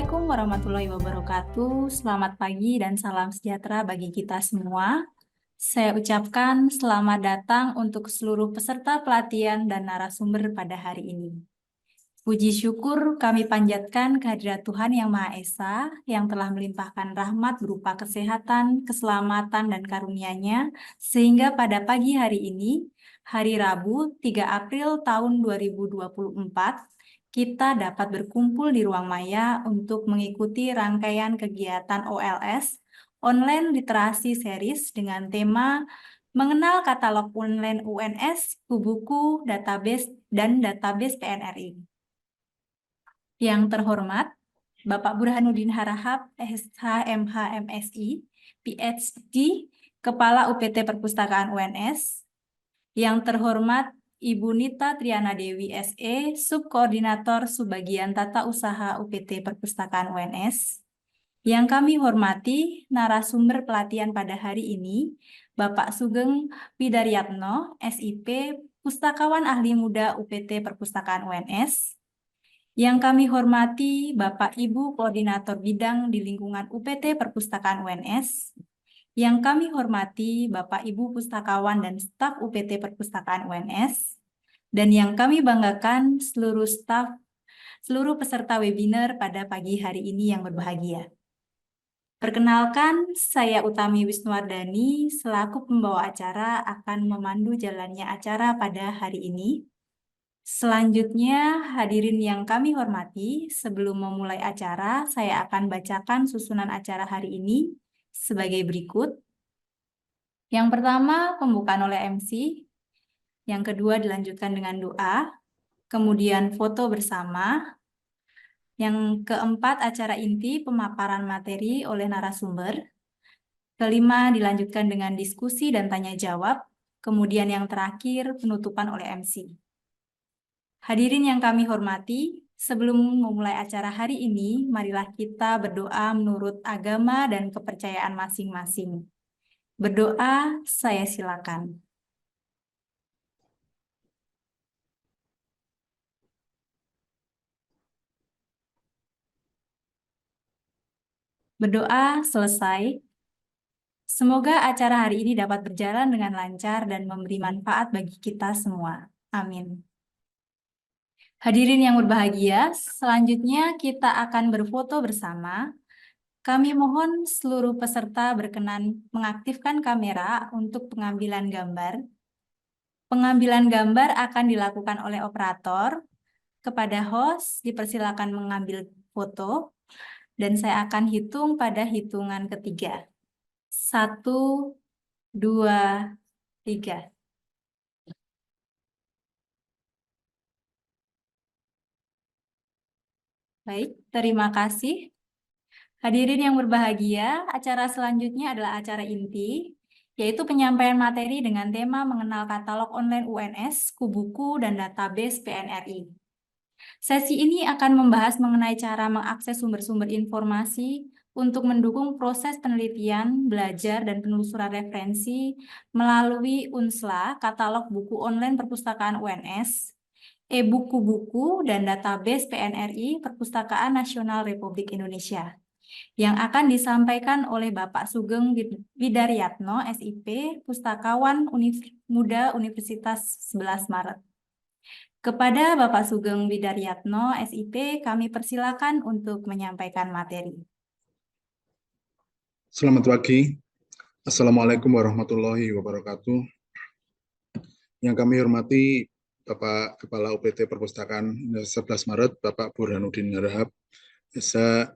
Assalamualaikum warahmatullahi wabarakatuh. Selamat pagi dan salam sejahtera bagi kita semua. Saya ucapkan selamat datang untuk seluruh peserta pelatihan dan narasumber pada hari ini. Puji syukur kami panjatkan kehadirat Tuhan Yang Maha Esa yang telah melimpahkan rahmat berupa kesehatan, keselamatan, dan karunia-Nya sehingga pada pagi hari ini, hari Rabu 3 April tahun 2024, kita dapat berkumpul di ruang maya untuk mengikuti rangkaian kegiatan OLS, Online Literasi Series dengan tema Mengenal Katalog Online UNS, Buku, Database, dan Database PNRI. Yang terhormat, Bapak Burhanuddin Harahap, SH, MH, MSI, PhD, Kepala UPT Perpustakaan UNS. Yang terhormat, Ibu Nita Triana Dewi, SE, Subkoordinator Subbagian Tata Usaha UPT Perpustakaan UNS. Yang kami hormati, narasumber pelatihan pada hari ini, Bapak Sugeng Widaryatno, SIP, Pustakawan Ahli Muda UPT Perpustakaan UNS. Yang kami hormati, Bapak Ibu Koordinator Bidang di lingkungan UPT Perpustakaan UNS. Yang kami hormati Bapak Ibu Pustakawan dan staf UPT Perpustakaan UNS, dan yang kami banggakan seluruh staf, seluruh peserta webinar pada pagi hari ini yang berbahagia. Perkenalkan, saya Utami Wisnuwardani selaku pembawa acara akan memandu jalannya acara pada hari ini. Selanjutnya, hadirin yang kami hormati, sebelum memulai acara, saya akan bacakan susunan acara hari ini sebagai berikut. Yang pertama, pembukaan oleh MC. Yang kedua, dilanjutkan dengan doa. Kemudian foto bersama. Yang keempat, acara inti pemaparan materi oleh narasumber. Kelima, dilanjutkan dengan diskusi dan tanya jawab. Kemudian yang terakhir, penutupan oleh MC. Hadirin yang kami hormati, sebelum memulai acara hari ini, marilah kita berdoa menurut agama dan kepercayaan masing-masing. Berdoa, saya silakan. Berdoa selesai. Semoga acara hari ini dapat berjalan dengan lancar dan memberi manfaat bagi kita semua. Amin. Hadirin yang berbahagia, selanjutnya kita akan berfoto bersama. Kami mohon seluruh peserta berkenan mengaktifkan kamera untuk pengambilan gambar. Pengambilan gambar akan dilakukan oleh operator. Kepada host, dipersilakan mengambil foto. Dan saya akan hitung pada hitungan ketiga. 1, 2, 3. Baik, terima kasih. Hadirin yang berbahagia, acara selanjutnya adalah acara inti, yaitu penyampaian materi dengan tema mengenal katalog online UNS, Kubuku, dan database PNRI. Sesi ini akan membahas mengenai cara mengakses sumber-sumber informasi untuk mendukung proses penelitian, belajar, dan penelusuran referensi melalui UNSLA, katalog buku online perpustakaan UNS, e-buku-buku, dan database PNRI, Perpustakaan Nasional Republik Indonesia, yang akan disampaikan oleh Bapak Sugeng Widaryatno, SIP, Pustakawan Muda Universitas 11 Maret. Kepada Bapak Sugeng Widaryatno, SIP, kami persilakan untuk menyampaikan materi. Selamat pagi. Assalamualaikum warahmatullahi wabarakatuh. Yang kami hormati Bapak Kepala UPT Perpustakaan 11 Maret, Bapak Burhanuddin Harahap, SH,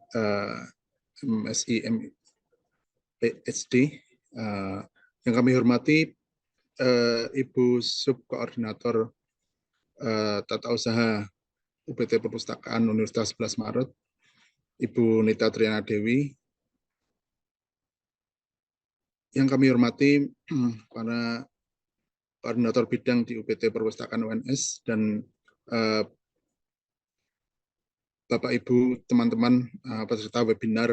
MSI, PhD. Yang kami hormati Ibu Subkoordinator Tata Usaha UPT Perpustakaan Universitas 11 Maret, Ibu Nita Triana Dewi. Yang kami hormati para koordinator bidang di UPT Perpustakaan UNS dan Bapak Ibu, teman-teman peserta webinar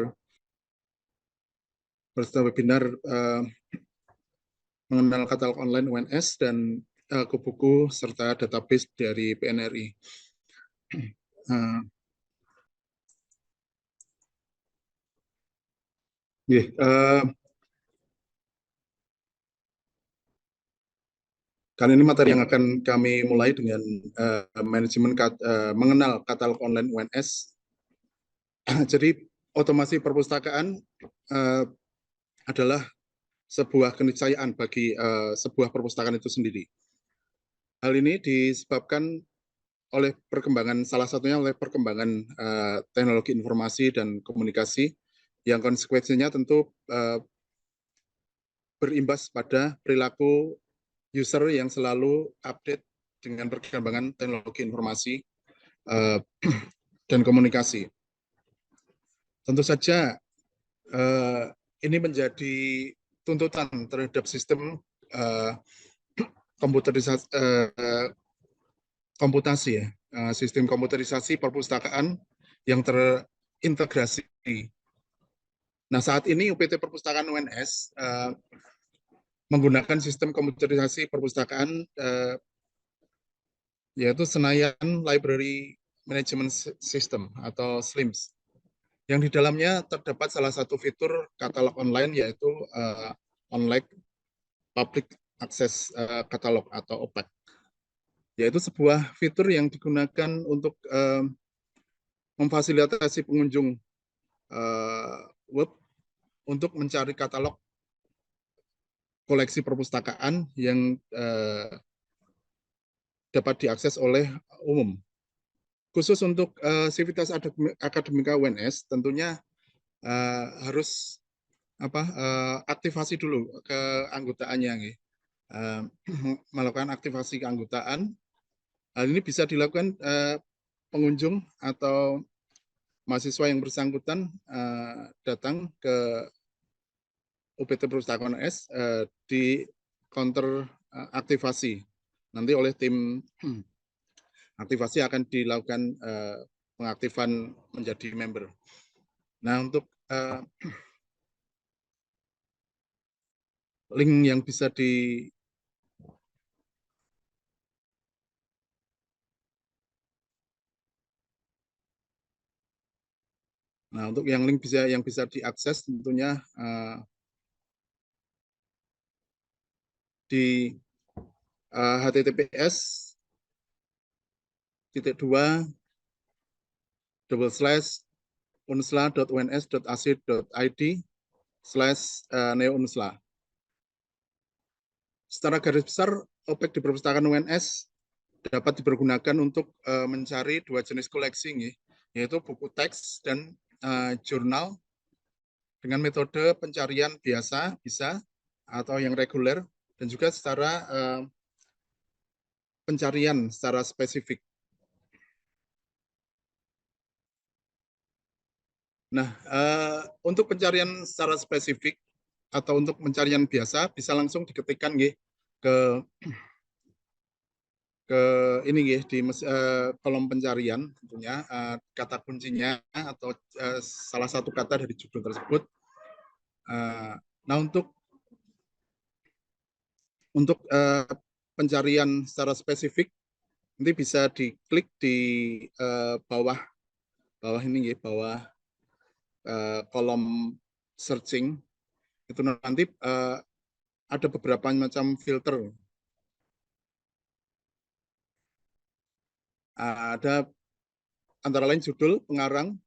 mengenal katalog online UNS dan Kubuku serta database dari PNRI. Nggih, karena ini materi yang akan kami mulai dengan manajemen mengenal katalog online UNS. Jadi otomasi perpustakaan adalah sebuah keniscayaan bagi sebuah perpustakaan itu sendiri. Hal ini disebabkan oleh perkembangan, salah satunya oleh perkembangan teknologi informasi dan komunikasi yang konsekuensinya tentu berimbas pada perilaku user yang selalu update dengan perkembangan teknologi informasi dan komunikasi. Tentu saja ini menjadi tuntutan terhadap sistem komputerisasi, komputasi ya, sistem komputerisasi perpustakaan yang terintegrasi. Nah, saat ini UPT Perpustakaan UNS menggunakan sistem komputerisasi perpustakaan yaitu Senayan Library Management System atau SLIMS, yang di dalamnya terdapat salah satu fitur katalog online yaitu online public access katalog atau OPAC, yaitu sebuah fitur yang digunakan untuk memfasilitasi pengunjung web untuk mencari katalog koleksi perpustakaan yang dapat diakses oleh umum. Khusus untuk Sivitas Akademika UNS tentunya harus aktivasi dulu keanggotaannya, melakukan aktivasi keanggotaan. Hal ini bisa dilakukan pengunjung atau mahasiswa yang bersangkutan datang ke UPT Perpustakaan UNS di counter aktivasi. Nanti oleh tim aktivasi akan dilakukan pengaktifan menjadi member. Nah, untuk link yang bisa Nah, untuk yang link yang bisa diakses tentunya di https://unsla.uns.ac.id/neo-unsla. Secara garis besar, OPEC di perpustakaan UNS dapat dipergunakan untuk mencari dua jenis koleksi, yaitu buku teks dan jurnal dengan metode pencarian biasa bisa atau yang reguler, dan juga secara pencarian secara spesifik. Nah, untuk pencarian secara spesifik atau untuk pencarian biasa bisa langsung diketikkan ke ini di kolom pencarian tentunya kata kuncinya atau salah satu kata dari judul tersebut. Nah, untuk pencarian secara spesifik nanti bisa diklik di bawah ini, bawah kolom searching itu nanti ada beberapa macam filter. Ada antara lain judul, pengarang,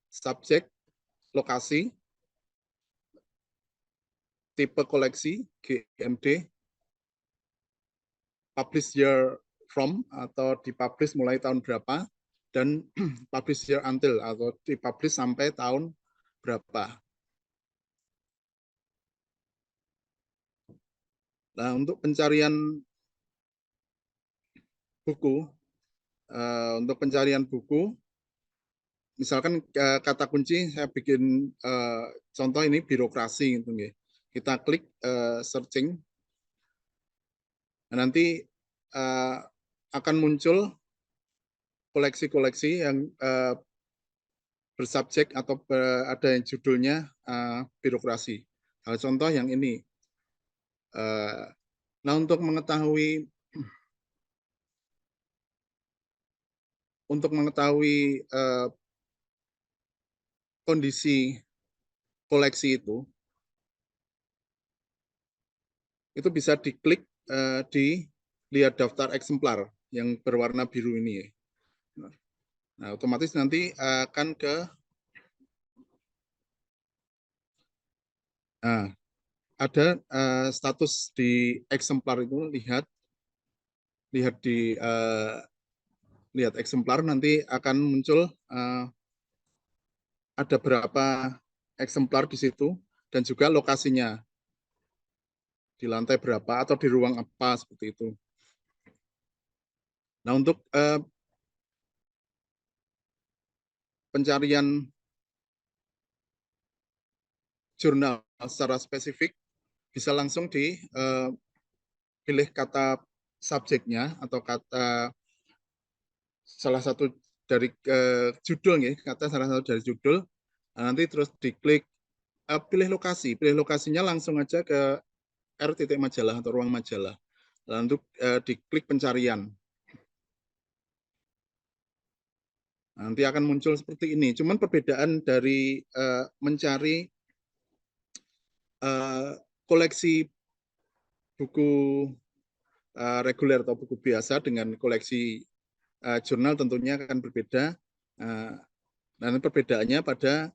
subjek, lokasi, tipe koleksi GMD, publish year from atau dipublish mulai tahun berapa, dan publish year until atau dipublish sampai tahun berapa. Nah, untuk pencarian buku, misalkan kata kunci saya bikin contoh ini birokrasi gitu, kita klik searching, nanti akan muncul koleksi-koleksi yang bersubjek atau ada yang judulnya birokrasi. Contoh yang ini. Nah, untuk mengetahui kondisi koleksi itu bisa diklik di lihat daftar eksemplar yang berwarna biru ini. Nah, otomatis nanti akan ke ada status di eksemplar itu, lihat di lihat eksemplar, nanti akan muncul ada berapa eksemplar di situ dan juga lokasinya di lantai berapa atau di ruang apa seperti itu. Nah, untuk pencarian jurnal secara spesifik bisa langsung dipilih kata subjeknya atau kata salah satu dari judul nih, kata salah satu dari judul. Nah, nanti terus diklik pilih lokasinya langsung aja ke majalah atau ruang majalah. Lalu diklik pencarian. Nanti akan muncul seperti ini. Cuman perbedaan dari mencari koleksi buku reguler atau buku biasa dengan koleksi jurnal tentunya akan berbeda. Dan perbedaannya pada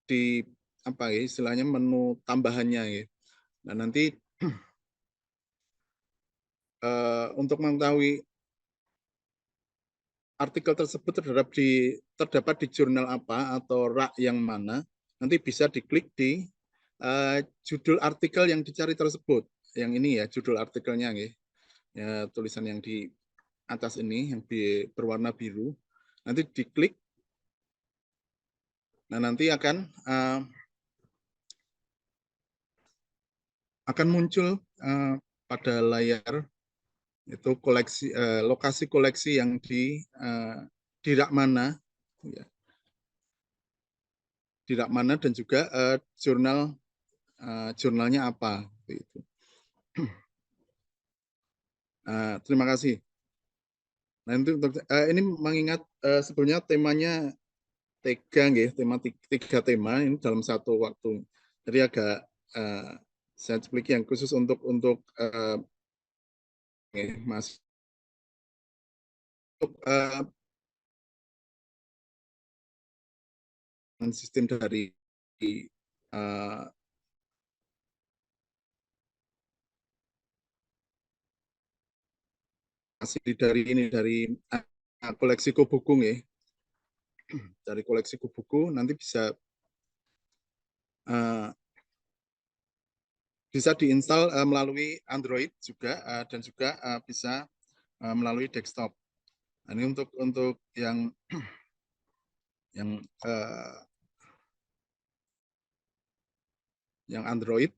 di apa ya, istilahnya menu tambahannya ya. Nah, nanti untuk mengetahui artikel tersebut terdapat di jurnal apa atau rak yang mana, nanti bisa diklik di judul artikel yang dicari tersebut. Yang ini ya, judul artikelnya ya, tulisan yang di atas ini yang berwarna biru. Nanti diklik. Nah, nanti akan muncul pada layar itu lokasi koleksi yang di rak mana, ya, di rak mana, dan juga jurnalnya apa itu. Terima kasih. Nah, ini mengingat sebenarnya temanya tiga tema ini dalam satu waktu. Jadi agak saya explain yang khusus untuk Mas, untuk sistem dari dari koleksi buku dari koleksi buku nanti bisa diinstal melalui Android juga dan juga bisa melalui desktop. Nah, ini untuk yang Android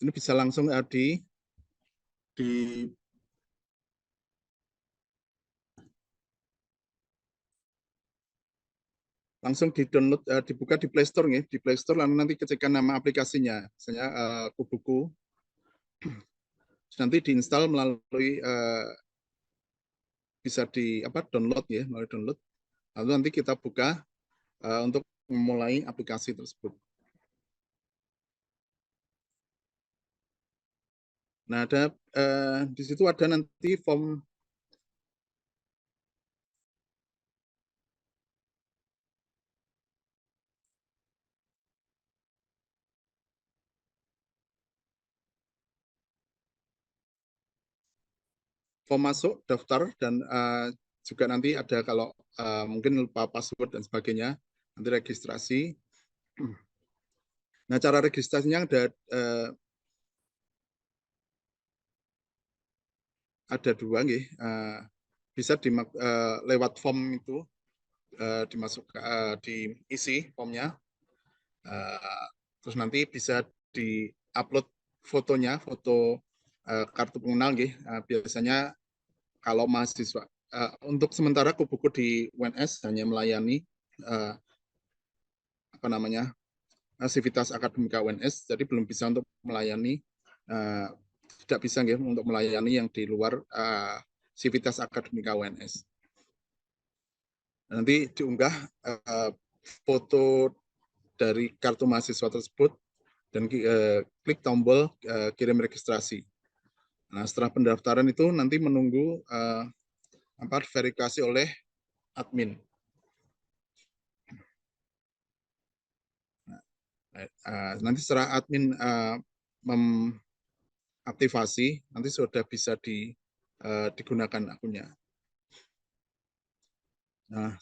ini bisa langsung langsung di-download, dibuka di Play Store nih, di Play Store, lalu nanti ketikkan nama aplikasinya, misalnya Kubuku, nanti diinstal melalui bisa download ya, melalui download, lalu nanti kita buka untuk memulai aplikasi tersebut. Nah, di situ ada nanti form masuk daftar, dan juga nanti ada kalau mungkin lupa password dan sebagainya, nanti registrasi. Nah, cara registrasinya ada dua nih, bisa lewat form itu, diisi formnya, terus nanti bisa di-upload fotonya, foto kartu pengenal nih. Biasanya kalau mahasiswa, untuk sementara Kubuku di UNS hanya melayani Sivitas Akademika UNS, jadi belum bisa untuk melayani, tidak bisa untuk melayani yang di luar Sivitas Akademika UNS. Nanti diunggah foto dari kartu mahasiswa tersebut dan klik tombol kirim registrasi. Nah, setelah pendaftaran itu nanti menunggu verifikasi oleh admin. Nanti setelah admin mengaktifasi, nanti sudah bisa digunakan akunnya. Nah,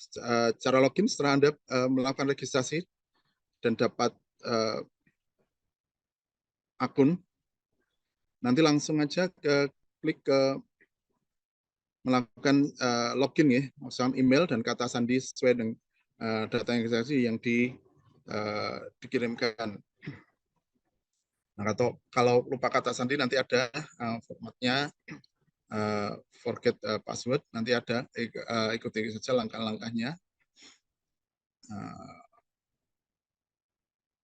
cara login setelah Anda melakukan registrasi dan dapat akun, nanti langsung aja klik ke melakukan login ya, misalkan email dan kata sandi sesuai dengan data registrasi yang dikirimkan. Nah, atau kalau lupa kata sandi nanti ada formatnya forget password, nanti ada ikuti saja langkah-langkahnya.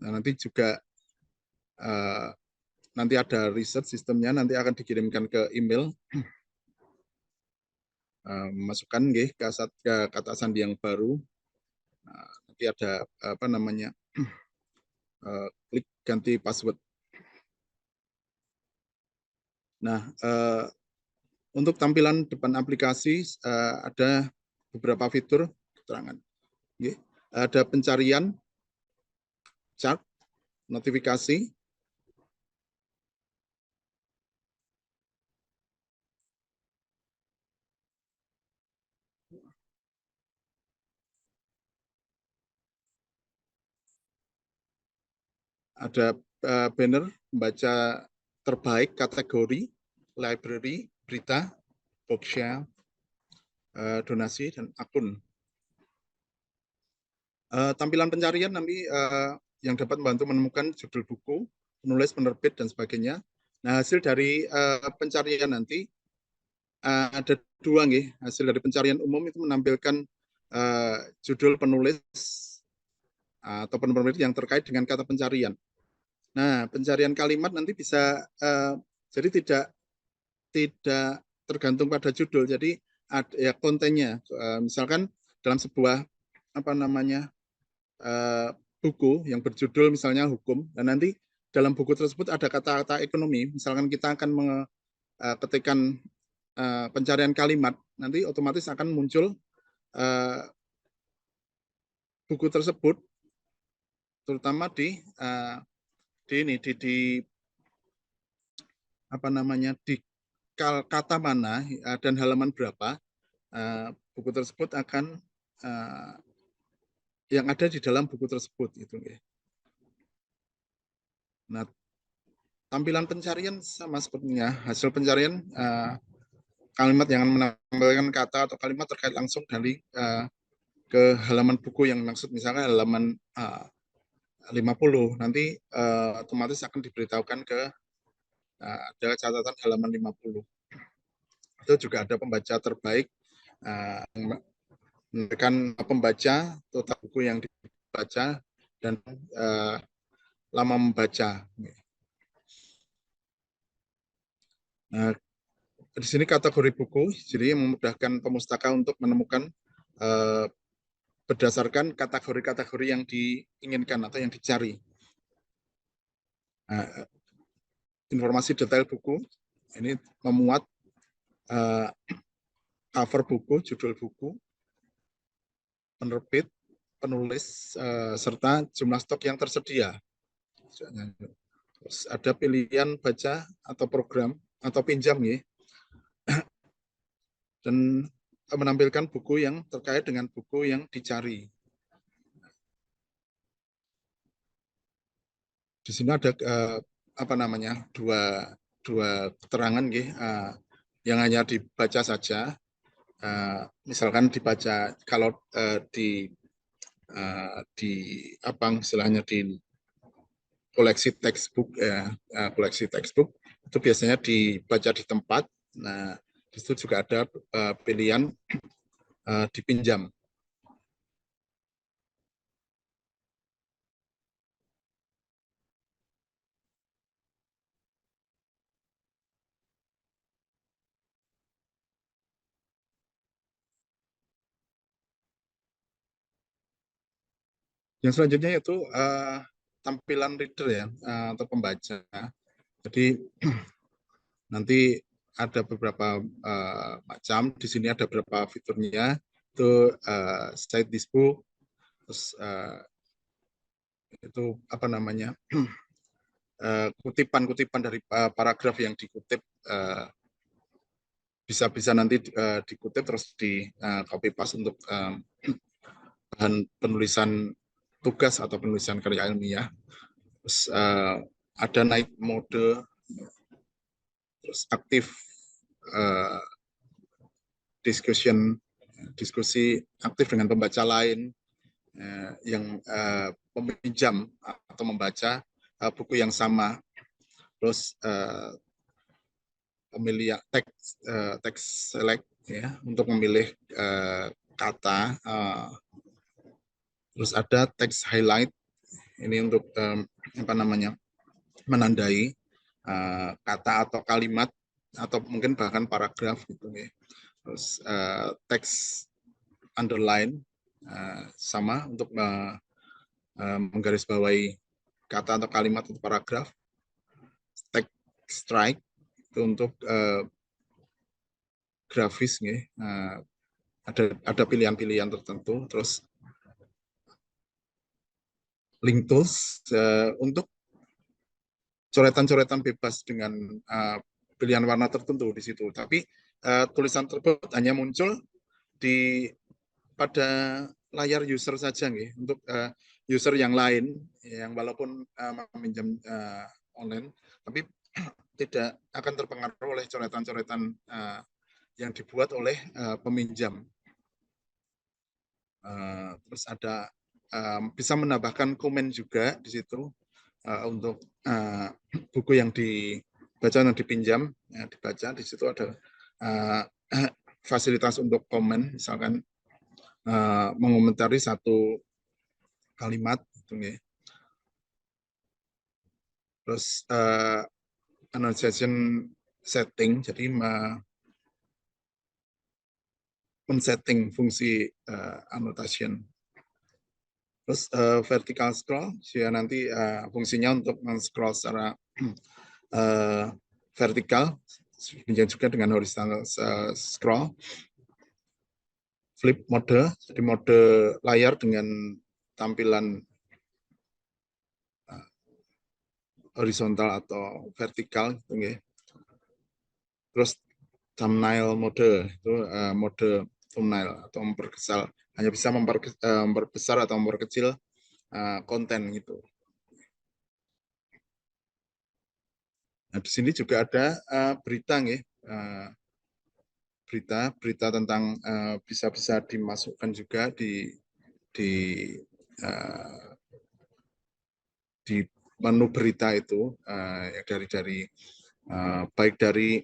Nah, nanti juga nanti ada reset sistemnya, nanti akan dikirimkan ke email. Masukkan ke kata sandi yang baru. Nah, nanti ada apa namanya klik ganti password. Nah, untuk tampilan depan aplikasi ada beberapa fitur keterangan. Ada pencarian, chat, notifikasi, ada banner membaca terbaik kategori, library, berita, bookshare, donasi, dan akun. Tampilan pencarian nanti yang dapat membantu menemukan judul buku, penulis, penerbit, dan sebagainya. Nah, hasil dari pencarian nanti ada dua nih. Hasil dari pencarian umum itu menampilkan judul penulis atau penerbit yang terkait dengan kata pencarian. Nah, pencarian kalimat nanti bisa jadi tidak tergantung pada judul. Jadi ada ya kontennya. Misalkan dalam sebuah apa namanya buku yang berjudul misalnya hukum, dan nanti dalam buku tersebut ada kata-kata ekonomi, misalkan kita akan ketikkan pencarian kalimat, nanti otomatis akan muncul buku tersebut, terutama di apa namanya di kata mana dan halaman berapa buku tersebut akan yang ada di dalam buku tersebut itu. Nah, tampilan pencarian sama sepertinya hasil pencarian kalimat yang menampilkan kata atau kalimat terkait langsung dari ke halaman buku yang maksud, misalnya halaman 50, nanti otomatis akan diberitahukan ke ada catatan halaman 50. Itu juga ada pembaca terbaik, menekan pembaca, total buku yang dibaca, dan lama membaca. Nah, di sini kategori buku, jadi memudahkan pemustaka untuk menemukan berdasarkan kategori-kategori yang diinginkan atau yang dicari. Nah, informasi detail buku ini memuat cover buku, judul buku, penerbit, penulis, serta jumlah stok yang tersedia. Terus ada pilihan baca atau program atau pinjam ya, dan menampilkan buku yang terkait dengan buku yang dicari. Di sini ada apa namanya dua keterangan yang hanya dibaca saja. Misalkan dibaca kalau di apa istilahnya di koleksi textbook itu biasanya dibaca di tempat. Nah, di situ juga ada pilihan dipinjam. Yang selanjutnya yaitu tampilan reader ya, atau pembaca. Jadi nanti ada beberapa macam. Di sini ada beberapa fiturnya. Itu site display, terus itu apa namanya, kutipan-kutipan dari paragraf yang dikutip bisa nanti dikutip terus di copy paste untuk bahan penulisan tugas atau penulisan karya ilmiah. Terus ada naik mode, terus aktif diskusi aktif dengan pembaca lain yang peminjam atau membaca buku yang sama. Terus pemilihan teks select ya untuk memilih kata. Terus ada teks highlight, ini untuk apa namanya, menandai kata atau kalimat atau mungkin bahkan paragraf gitu ya. Terus teks underline sama untuk menggarisbawahi kata atau kalimat atau paragraf. Teks strike itu untuk grafis ya. Ada pilihan-pilihan tertentu. Terus link tools untuk coretan-coretan bebas dengan pilihan warna tertentu di situ. Tapi tulisan tersebut hanya muncul pada layar user saja nih. Untuk user yang lain yang walaupun meminjam online, tapi tidak akan terpengaruh oleh coretan-coretan yang dibuat oleh peminjam. Terus ada bisa menambahkan komen juga di situ untuk buku yang dibaca dan dipinjam, dibaca. Di situ ada fasilitas untuk komen, misalkan mengomentari satu kalimat gitu ya. Terus annotation setting, jadi men-setting fungsi annotation. Terus vertical scroll, ya nanti fungsinya untuk men-scroll secara vertikal, juga dengan horizontal scroll. Flip mode, jadi mode layar dengan tampilan horizontal atau vertikal gitu ya. Terus thumbnail mode, itu mode thumbnail atau memperbesar, hanya bisa memperbesar atau memperkecil konten gitu. Nah, di sini juga ada berita nih, berita tentang bisa dimasukkan juga di menu berita itu, dari baik dari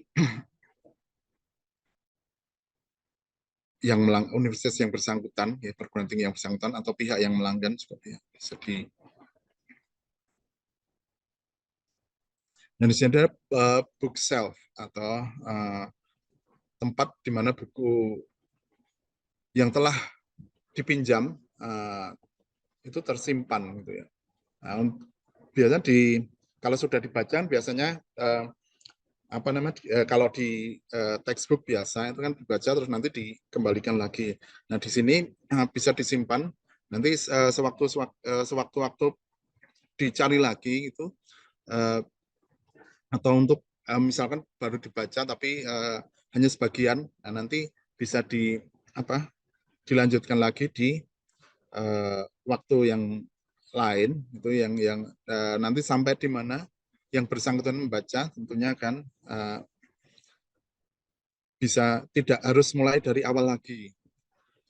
yang universitas yang bersangkutan, ya, perguruan tinggi yang bersangkutan, atau pihak yang melanggan juga ya, bisa di. Dan di sini ada book shelf atau tempat di mana buku yang telah dipinjam itu tersimpan gitu ya. Nah, biasanya kalau sudah dibaca biasanya apa namanya, kalau di textbook biasa itu kan dibaca terus nanti dikembalikan lagi. Nah, di sini bisa disimpan, nanti sewaktu-waktu dicari lagi gitu, atau untuk misalkan baru dibaca tapi hanya sebagian, nah nanti bisa dilanjutkan lagi di waktu yang lain, itu yang nanti sampai di mana yang bersangkutan membaca tentunya kan bisa tidak harus mulai dari awal lagi,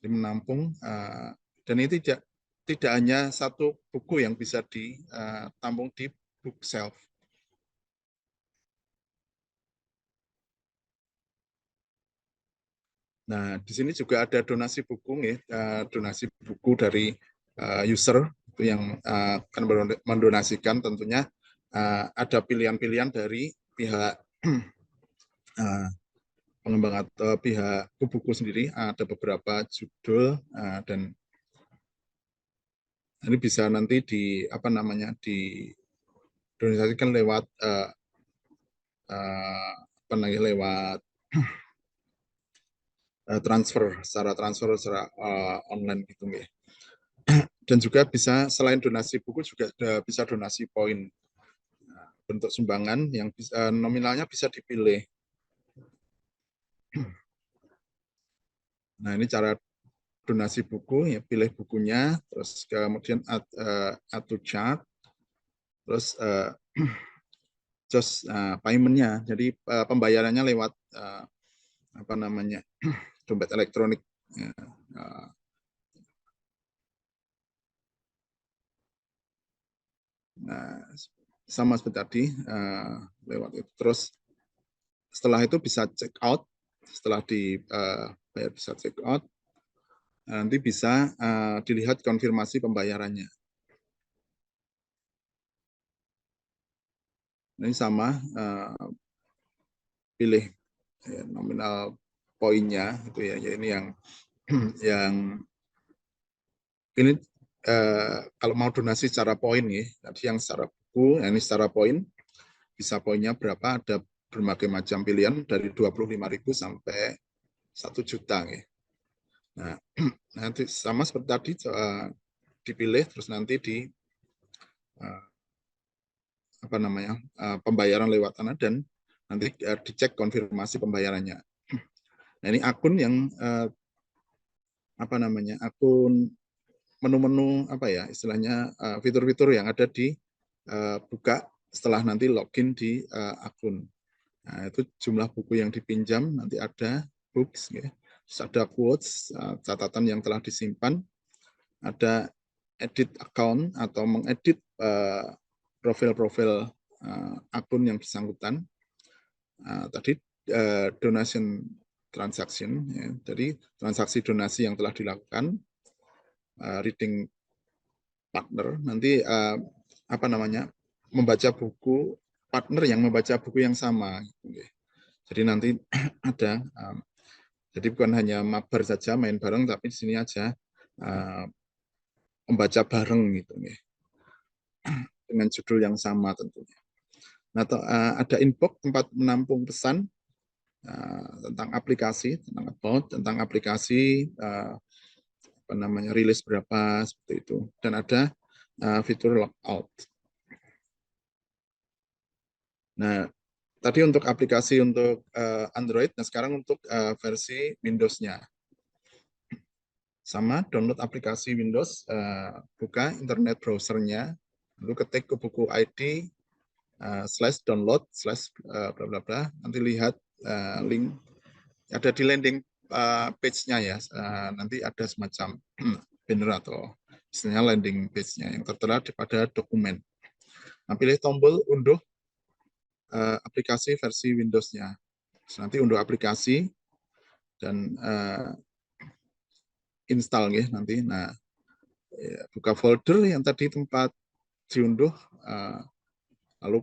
menampung, dan ini tidak hanya satu buku yang bisa ditampung di bookshelf. Nah, di sini juga ada donasi buku, donasi buku dari user itu yang akan mendonasikan. Tentunya ada pilihan-pilihan dari pihak pengembang atau pihak buku sendiri. Ada beberapa judul dan Ini bisa nanti di apa namanya didonasikan lewat apa namanya lewat secara transfer secara online gitu ya. Dan juga bisa selain donasi buku juga bisa donasi poin. Nah, bentuk sumbangan yang bisa, nominalnya bisa dipilih. Nah, ini cara donasi buku ya, pilih bukunya, terus kemudian add to chart, terus just payment-nya. Jadi pembayarannya lewat apa namanya dompet elektronik. Ya, nah, sama seperti tadi lewat itu. Terus setelah itu bisa check out, setelah dibayar bisa check out, nanti bisa dilihat konfirmasi pembayarannya. Ini sama pilih ya, nominal poinnya itu ya. Ini yang yang ini kalau mau donasi secara poin ya. Tadi yang secara buku, ini secara poin bisa poinnya berapa, ada berbagai macam pilihan dari 25.000 sampai 1 juta ya. Nah, nanti sama seperti tadi dipilih terus nanti di apa namanya pembayaran lewat sana dan nanti dicek konfirmasi pembayarannya. Nah, ini akun yang apa namanya akun menu-menu apa ya istilahnya fitur-fitur yang ada di buka setelah nanti login di akun. Nah, itu jumlah buku yang dipinjam, nanti ada books, ya. Terus ada quotes, catatan yang telah disimpan, ada edit account atau mengedit profil-profil akun yang bersangkutan. Tadi donation transaction, ya. Jadi transaksi donasi yang telah dilakukan, reading partner, nanti apa namanya membaca buku partner yang membaca buku yang sama. Jadi nanti ada, jadi bukan hanya mabar saja main bareng, tapi di sini aja membaca bareng gitu, dengan judul yang sama tentunya. Nah, ada inbox tempat menampung pesan tentang aplikasi, tentang about, tentang aplikasi, apa namanya rilis berapa seperti itu, dan ada fitur logout. Nah, tadi untuk aplikasi untuk Android, nah sekarang untuk versi Windows-nya. Sama, download aplikasi Windows, buka internet browsernya, lalu ketik ke buku ID, /download, bla bla bla, nanti lihat link, ada di landing page-nya ya, nanti ada semacam banner atau istilahnya landing page-nya yang tertera pada dokumen. Nah, pilih tombol unduh aplikasi versi Windows-nya. Nanti unduh aplikasi dan install ya nanti. Nah, buka folder yang tadi tempat diunduh, lalu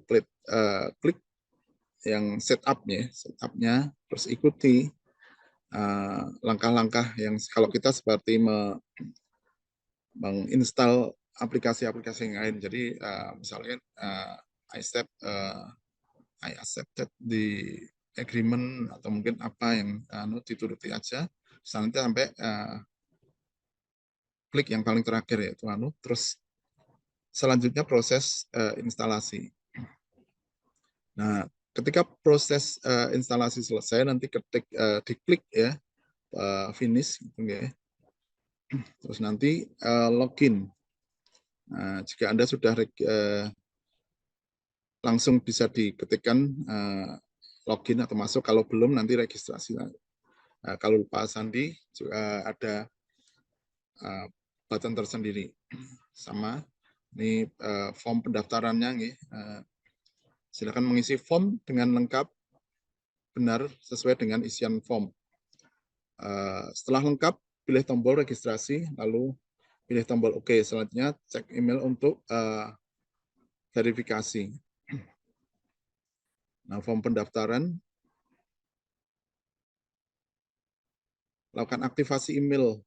klik yang setupnya, terus ikuti langkah-langkah yang kalau kita seperti menginstal aplikasi-aplikasi yang lain. Jadi misalnya I accepted the agreement atau mungkin apa yang dituruti aja, nanti sampai klik yang paling terakhir yaitu terus selanjutnya proses instalasi. Nah, ketika proses instalasi selesai, nanti diklik ya finish, gitu ya. Terus nanti login. Nah, jika Anda sudah langsung bisa diketikkan login atau masuk. Kalau belum nanti registrasi. Kalau lupa sandi juga ada button tersendiri. Sama ini form pendaftarannya. Silakan mengisi form dengan lengkap, benar sesuai dengan isian form. Setelah lengkap, pilih tombol registrasi, lalu pilih tombol OK. Selanjutnya cek email untuk verifikasi. Nah, form pendaftaran, lakukan aktivasi email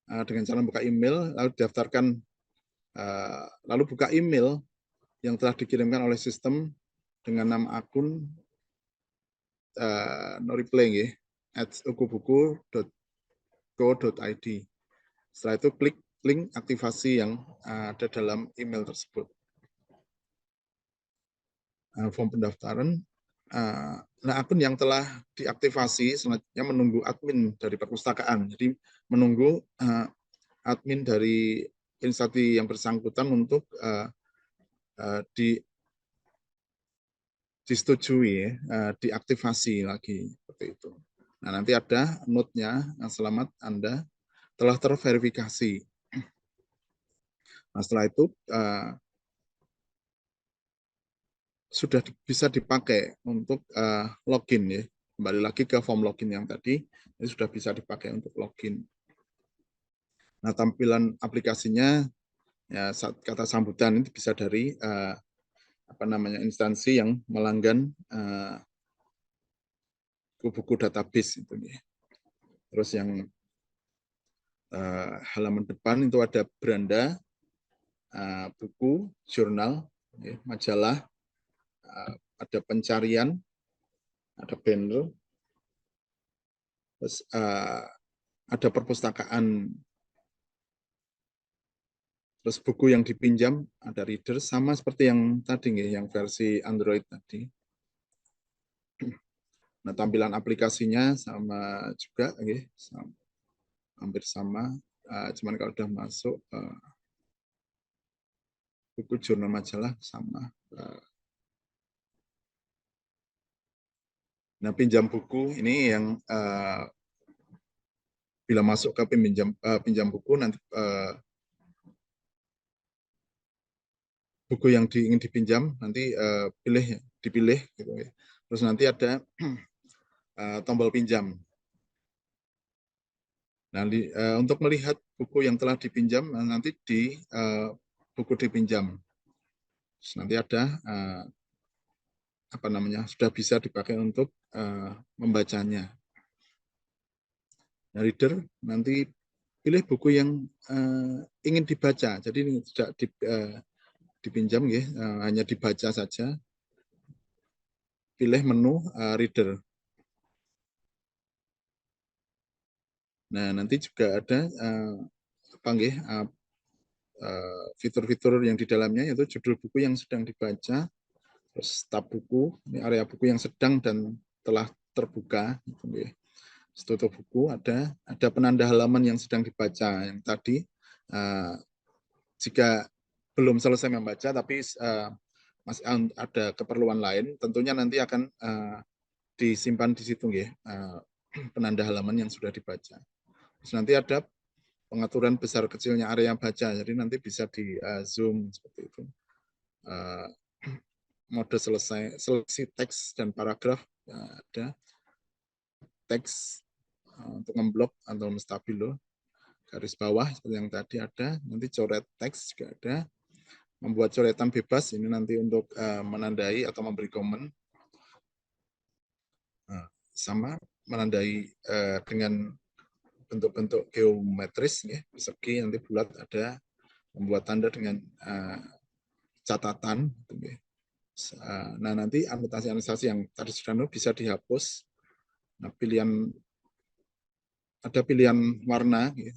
dengan cara buka email, lalu daftarkan lalu buka email yang telah dikirimkan oleh sistem dengan nama akun @ukubuku.co.id. Setelah itu klik link aktivasi yang ada dalam email tersebut. Form pendaftaran. Nah, akun yang telah diaktifasi selanjutnya menunggu admin dari perpustakaan. Jadi menunggu admin dari instansi yang bersangkutan untuk disetujui, diaktifasi lagi seperti itu. Nah, nanti ada note-nya, selamat Anda telah terverifikasi. Nah, setelah itu sudah bisa dipakai untuk login ya. Kembali lagi ke form login yang tadi, ini sudah bisa dipakai untuk login. Nah, tampilan aplikasinya ya saat kata sambutan ini bisa dari instansi yang melanggan buku database itu ya. Terus yang halaman depan itu ada beranda, buku, jurnal, ya, majalah, ada pencarian, ada banner, terus ada perpustakaan, terus buku yang dipinjam, ada reader, sama seperti yang tadi, yang versi Android tadi. Nah, tampilan aplikasinya sama juga, hampir sama, cuman kalau udah masuk buku, jurnal, majalah sama. Nah, pinjam buku ini yang bila masuk ke pinjam buku nanti buku yang ingin dipinjam nanti dipilih gitu ya. Terus nanti ada tombol pinjam. Nah, untuk melihat buku yang telah dipinjam nanti di buku dipinjam. Terus nanti ada sudah bisa dipakai untuk membacanya. Nah, reader nanti pilih buku yang ingin dibaca. Jadi ini tidak dipinjam ya, hanya dibaca saja. Pilih menu reader. Nah, nanti juga ada fitur-fitur yang di dalamnya, yaitu judul buku yang sedang dibaca, terus tab buku, ini area buku yang sedang dan telah terbuka. Tutup buku, ada penanda halaman yang sedang dibaca. Yang tadi, jika belum selesai membaca, tapi masih ada keperluan lain, tentunya nanti akan disimpan di situ ya, penanda halaman yang sudah dibaca. Terus nanti ada pengaturan besar kecilnya area baca, jadi nanti bisa di zoom seperti itu. Mode seleksi teks dan paragraf, ada teks untuk memblok atau stabilo, garis bawah seperti yang tadi ada, nanti coret teks juga ada, membuat coretan bebas ini nanti untuk menandai atau memberi komen, sama menandai dengan bentuk-bentuk geometris ya, persegi, nanti bulat, ada membuat tanda dengan catatan. Nah, nanti anotasi-anotasi yang tadi sudah bisa dihapus. Nah, ada pilihan warna ya,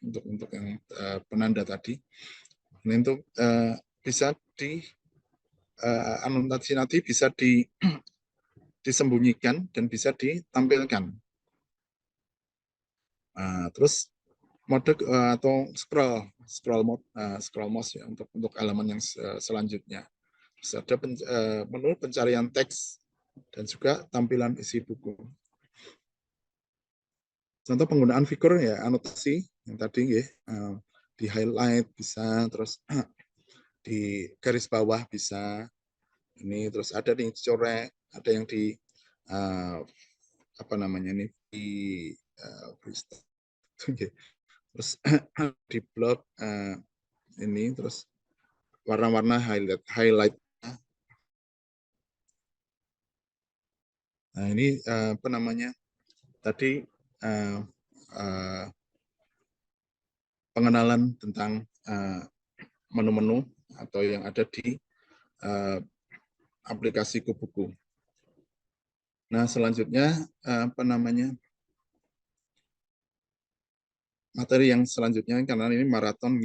untuk yang penanda tadi. Ini untuk bisa anotasi nanti bisa disembunyikan dan bisa ditampilkan. Terus mode atau scroll mouse ya, untuk halaman yang selanjutnya. Terus ada menu pencarian teks dan juga tampilan isi buku. Contoh penggunaan figur ya, anotasi yang tadi ya, di highlight bisa, terus di garis bawah bisa. Ini terus ada yang dicoret, ada yang di terus di blok ini, terus warna-warna highlight. Nah, ini tadi pengenalan tentang menu-menu atau yang ada di aplikasi Kubuku. Nah, selanjutnya materi yang selanjutnya, karena ini maraton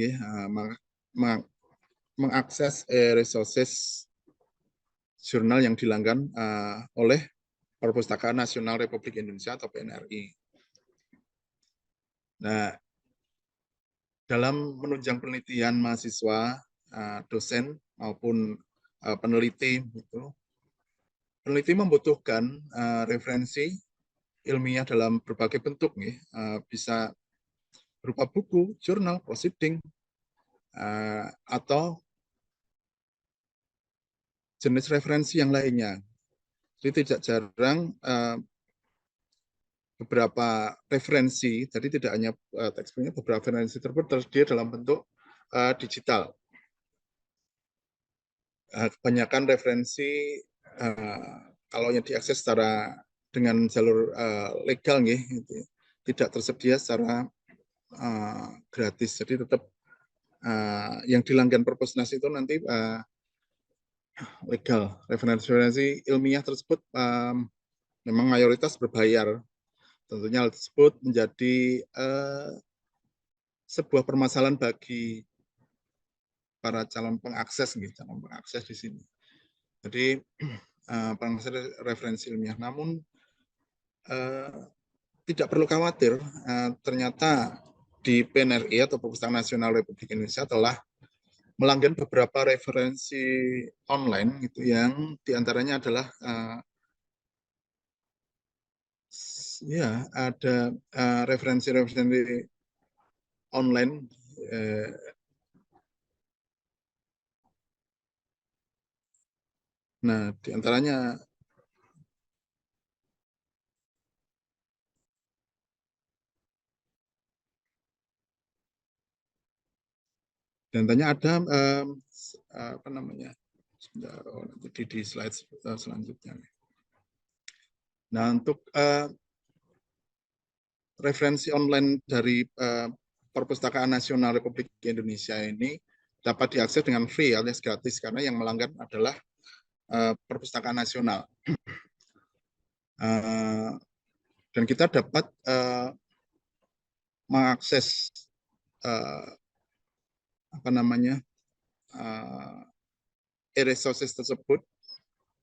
mengakses resources jurnal yang dilanggan oleh Perpustakaan Nasional Republik Indonesia atau PNRI. Nah, dalam menunjang penelitian mahasiswa, dosen maupun peneliti, peneliti membutuhkan referensi ilmiah dalam berbagai bentuk, bisa berupa buku, jurnal, proceeding, atau jenis referensi yang lainnya. Jadi tidak jarang beberapa referensi, jadi tidak hanya teksturnya, beberapa referensi tersebut tersedia dalam bentuk digital. Kebanyakan referensi kalau yang diakses secara dengan jalur legal, gitu, tidak tersedia secara gratis. Jadi tetap yang dilanggan Perpusnas itu nanti legal. Referensi ilmiah tersebut memang mayoritas berbayar. Tentunya hal tersebut menjadi sebuah permasalahan bagi para calon pengakses, calon pengakses di sini. Jadi pengakses referensi ilmiah, namun tidak perlu khawatir. Ternyata di PNRI atau Perpustakaan Nasional Republik Indonesia telah melanggan beberapa referensi online, gitu, yang diantaranya adalah ya ada referensi-referensi online nah diantaranya ada apa namanya, di slide selanjutnya. Nah, untuk referensi online dari Perpustakaan Nasional Republik Indonesia ini dapat diakses dengan free alias gratis, karena yang melanggar adalah Perpustakaan Nasional. Dan kita dapat mengakses apa namanya e-resources tersebut.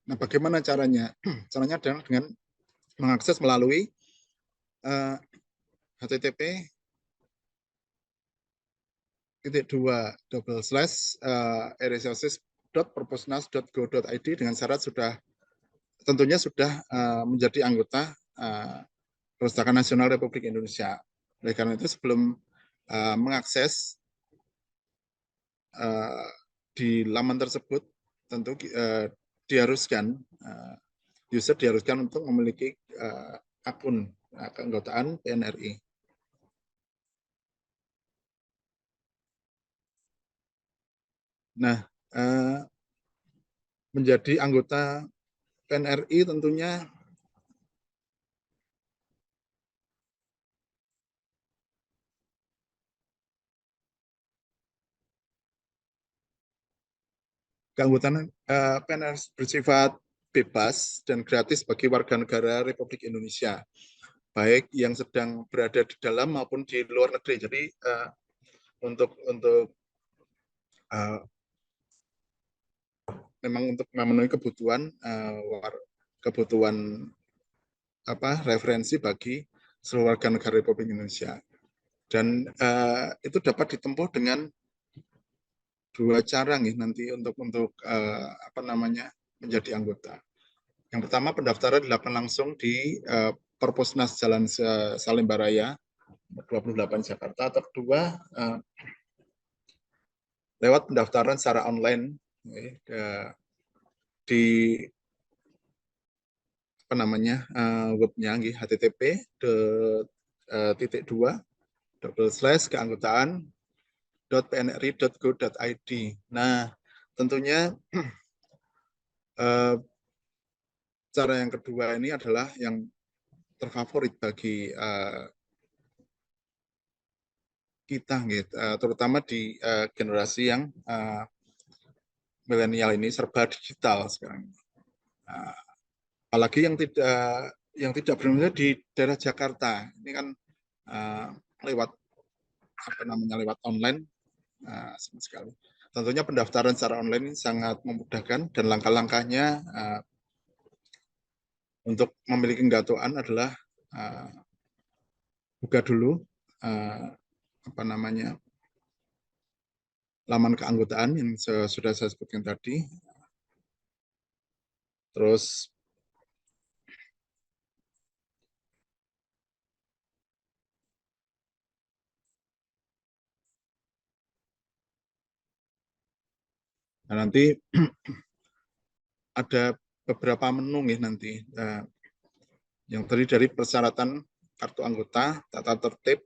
Nah, bagaimana caranya? Caranya adalah dengan mengakses melalui http://e-resources.perpusnas.go.id dengan syarat tentunya sudah menjadi anggota Perpustakaan Nasional Republik Indonesia. Oleh karena itu, sebelum mengakses di laman tersebut, tentu diharuskan user diharuskan untuk memiliki akun keanggotaan PNRI. Nah, menjadi anggota PNRI tentunya keanggotaan PNRI bersifat bebas dan gratis bagi warga negara Republik Indonesia, baik yang sedang berada di dalam maupun di luar negeri. Jadi untuk memang untuk memenuhi kebutuhan referensi bagi seluruh warga negara Republik Indonesia. Dan itu dapat ditempuh dengan dua cara nanti untuk menjadi anggota. Yang pertama, pendaftaran dilakukan langsung di Perpusnas Jalan Salemba Raya 28 Jakarta, atau kedua lewat pendaftaran secara online di webnya http://keanggotaan.pnri.go.id. Nah, tentunya cara yang kedua ini adalah yang terfavorit bagi kita, gitu, terutama di generasi yang milenial ini serba digital sekarang. Apalagi yang tidak berada di daerah Jakarta, ini kan lewat lewat online sama sekali. Tentunya pendaftaran secara online ini sangat memudahkan dan langkah-langkahnya untuk memiliki Gatoan adalah buka dulu laman keanggotaan yang sudah saya sebutkan tadi. Terus nanti ada beberapa menu nih nanti yang terdiri dari persyaratan kartu anggota, tata tertib,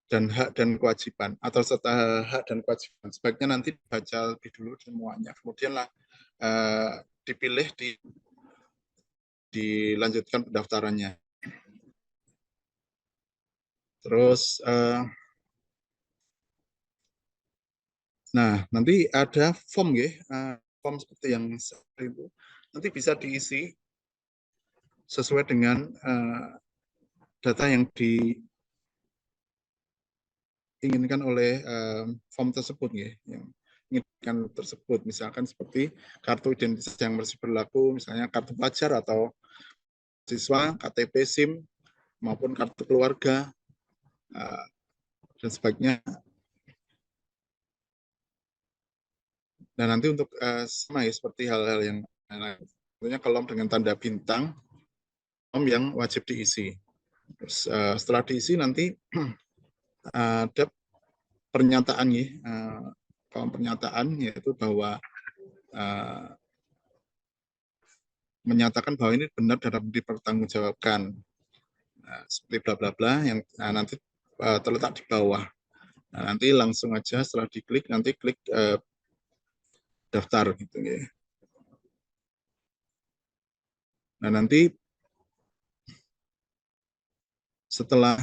dan hak dan kewajiban, atau serta hak dan kewajiban. Sebaiknya nanti baca lebih dulu semuanya, kemudian lah dipilih, dilanjutkan pendaftarannya. Terus, nah nanti ada form ya, form seperti yang itu nanti bisa diisi sesuai dengan data yang diinginkan oleh form tersebut ya, yang inginkan tersebut, misalkan seperti kartu identitas yang masih berlaku, misalnya kartu pelajar atau siswa, KTP, SIM, maupun kartu keluarga, dan sebagainya. Dan nanti untuk sama ya, seperti hal-hal yang lain, tentunya kolom dengan tanda bintang, kolom yang wajib diisi. Terus, setelah diisi nanti ada pernyataan ya, kolom pernyataan, yaitu bahwa menyatakan bahwa ini benar dapat dipertanggungjawabkan, seperti bla bla bla, yang nanti terletak di bawah. Nah, nanti langsung aja setelah diklik, nanti klik daftar gitu ya. Nah, nanti setelah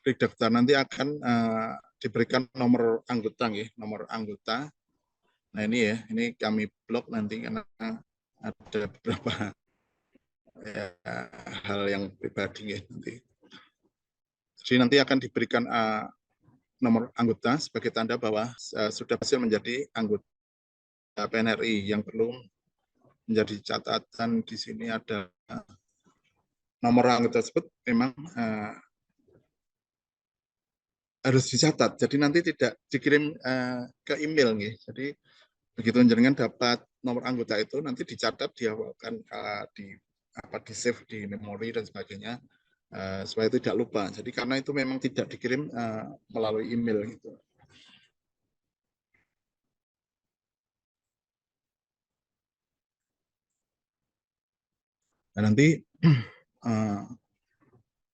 klik daftar, nanti akan diberikan nomor anggota ya, nomor anggota. Nah, ini ya, ini kami blok nanti karena ada beberapa ya, hal yang pribadi ya nanti. Jadi nanti akan diberikan nomor anggota sebagai tanda bahwa sudah berhasil menjadi anggota PNRI. Yang perlu menjadi catatan di sini ada nomor anggota tersebut memang harus dicatat. Jadi nanti tidak dikirim ke email nih. Jadi begitu jenengan dapat nomor anggota itu nanti dicatat, diawalkan di save di memori dan sebagainya, supaya tidak lupa. Jadi karena itu memang tidak dikirim melalui email gitu. Dan nanti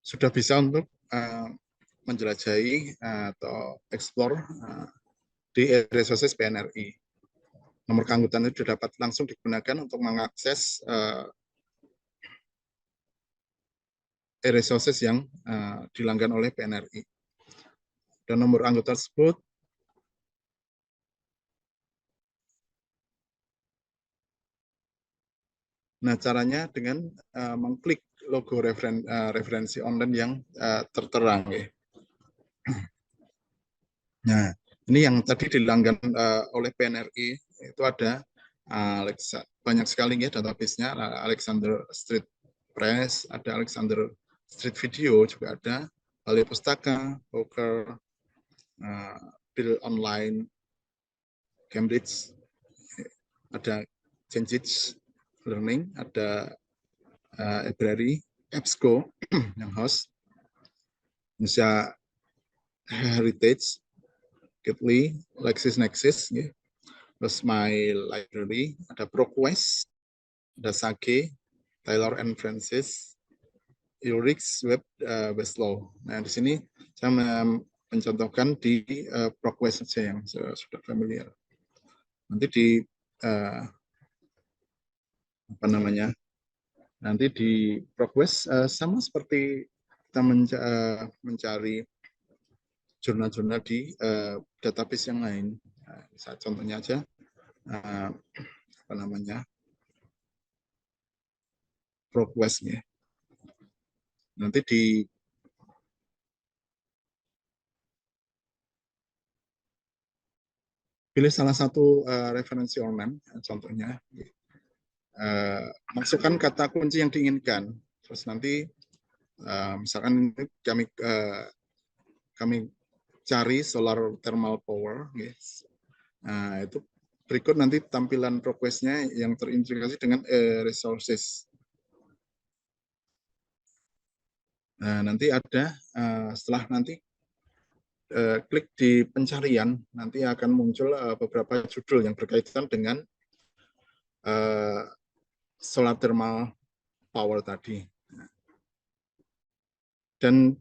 sudah bisa untuk menjelajahi atau explore di resources PNRI. Nomor keanggotaan itu dapat langsung digunakan untuk mengakses resources yang dilanggan oleh PNRI. Dan nomor anggota tersebut caranya dengan mengklik logo referensi online yang tertera. Ya. Nah, ini yang tadi dilanggan oleh PNRI, itu ada banyak sekali ya database-nya, Alexander Street Press, ada Alexander Street Video, juga ada Balai Pustaka, Poker, Bill Online, Cambridge, ada Cambridge Learning, ada Library, EBSCO yang host, Indonesia Heritage, Gately, LexisNexis, ya. Terus My Library, ada ProQuest, ada Sage, Taylor and Francis, Eurix, Web, Westlaw. Nah, di sini saya mencontohkan di ProQuest saja yang sudah familiar. Nanti di Nanti di progress sama seperti kita mencari jurnal-jurnal di database yang lain. Contohnya aja apa namanya progress ya. Nanti pilih salah satu referensi online, contohnya masukkan kata kunci yang diinginkan. Terus nanti misalkan kami cari solar thermal power, yes. Nah, itu berikut nanti tampilan request-nya yang terintegrasi dengan resources. Nah, nanti ada setelah nanti klik di pencarian, nanti akan muncul beberapa judul yang berkaitan dengan solar thermal power tadi. Dan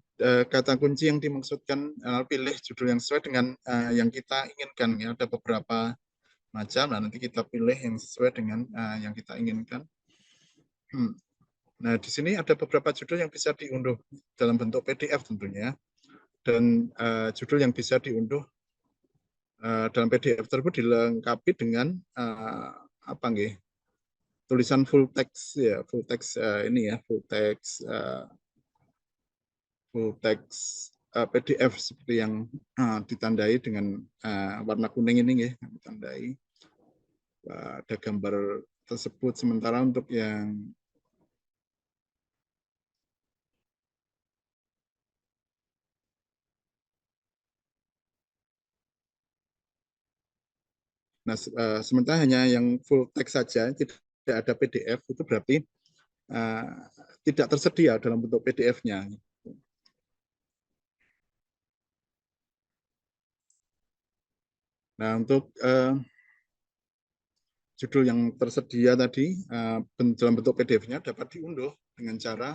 kata kunci yang dimaksudkan pilih judul yang sesuai dengan yang kita inginkan. Ya, ada beberapa macam. Nah, nanti kita pilih yang sesuai dengan yang kita inginkan. Nah, di sini ada beberapa judul yang bisa diunduh dalam bentuk PDF tentunya. Dan judul yang bisa diunduh dalam PDF tersebut dilengkapi dengan apa nggih? Tulisan full text ya, full text ini ya, full text PDF seperti yang ditandai dengan warna kuning ini ya, ditandai. Ada gambar tersebut. Sementara untuk yang sementara hanya yang full text saja, tidak ada PDF, itu berarti tidak tersedia dalam bentuk PDF-nya. Nah, untuk judul yang tersedia tadi dalam bentuk PDF-nya dapat diunduh dengan cara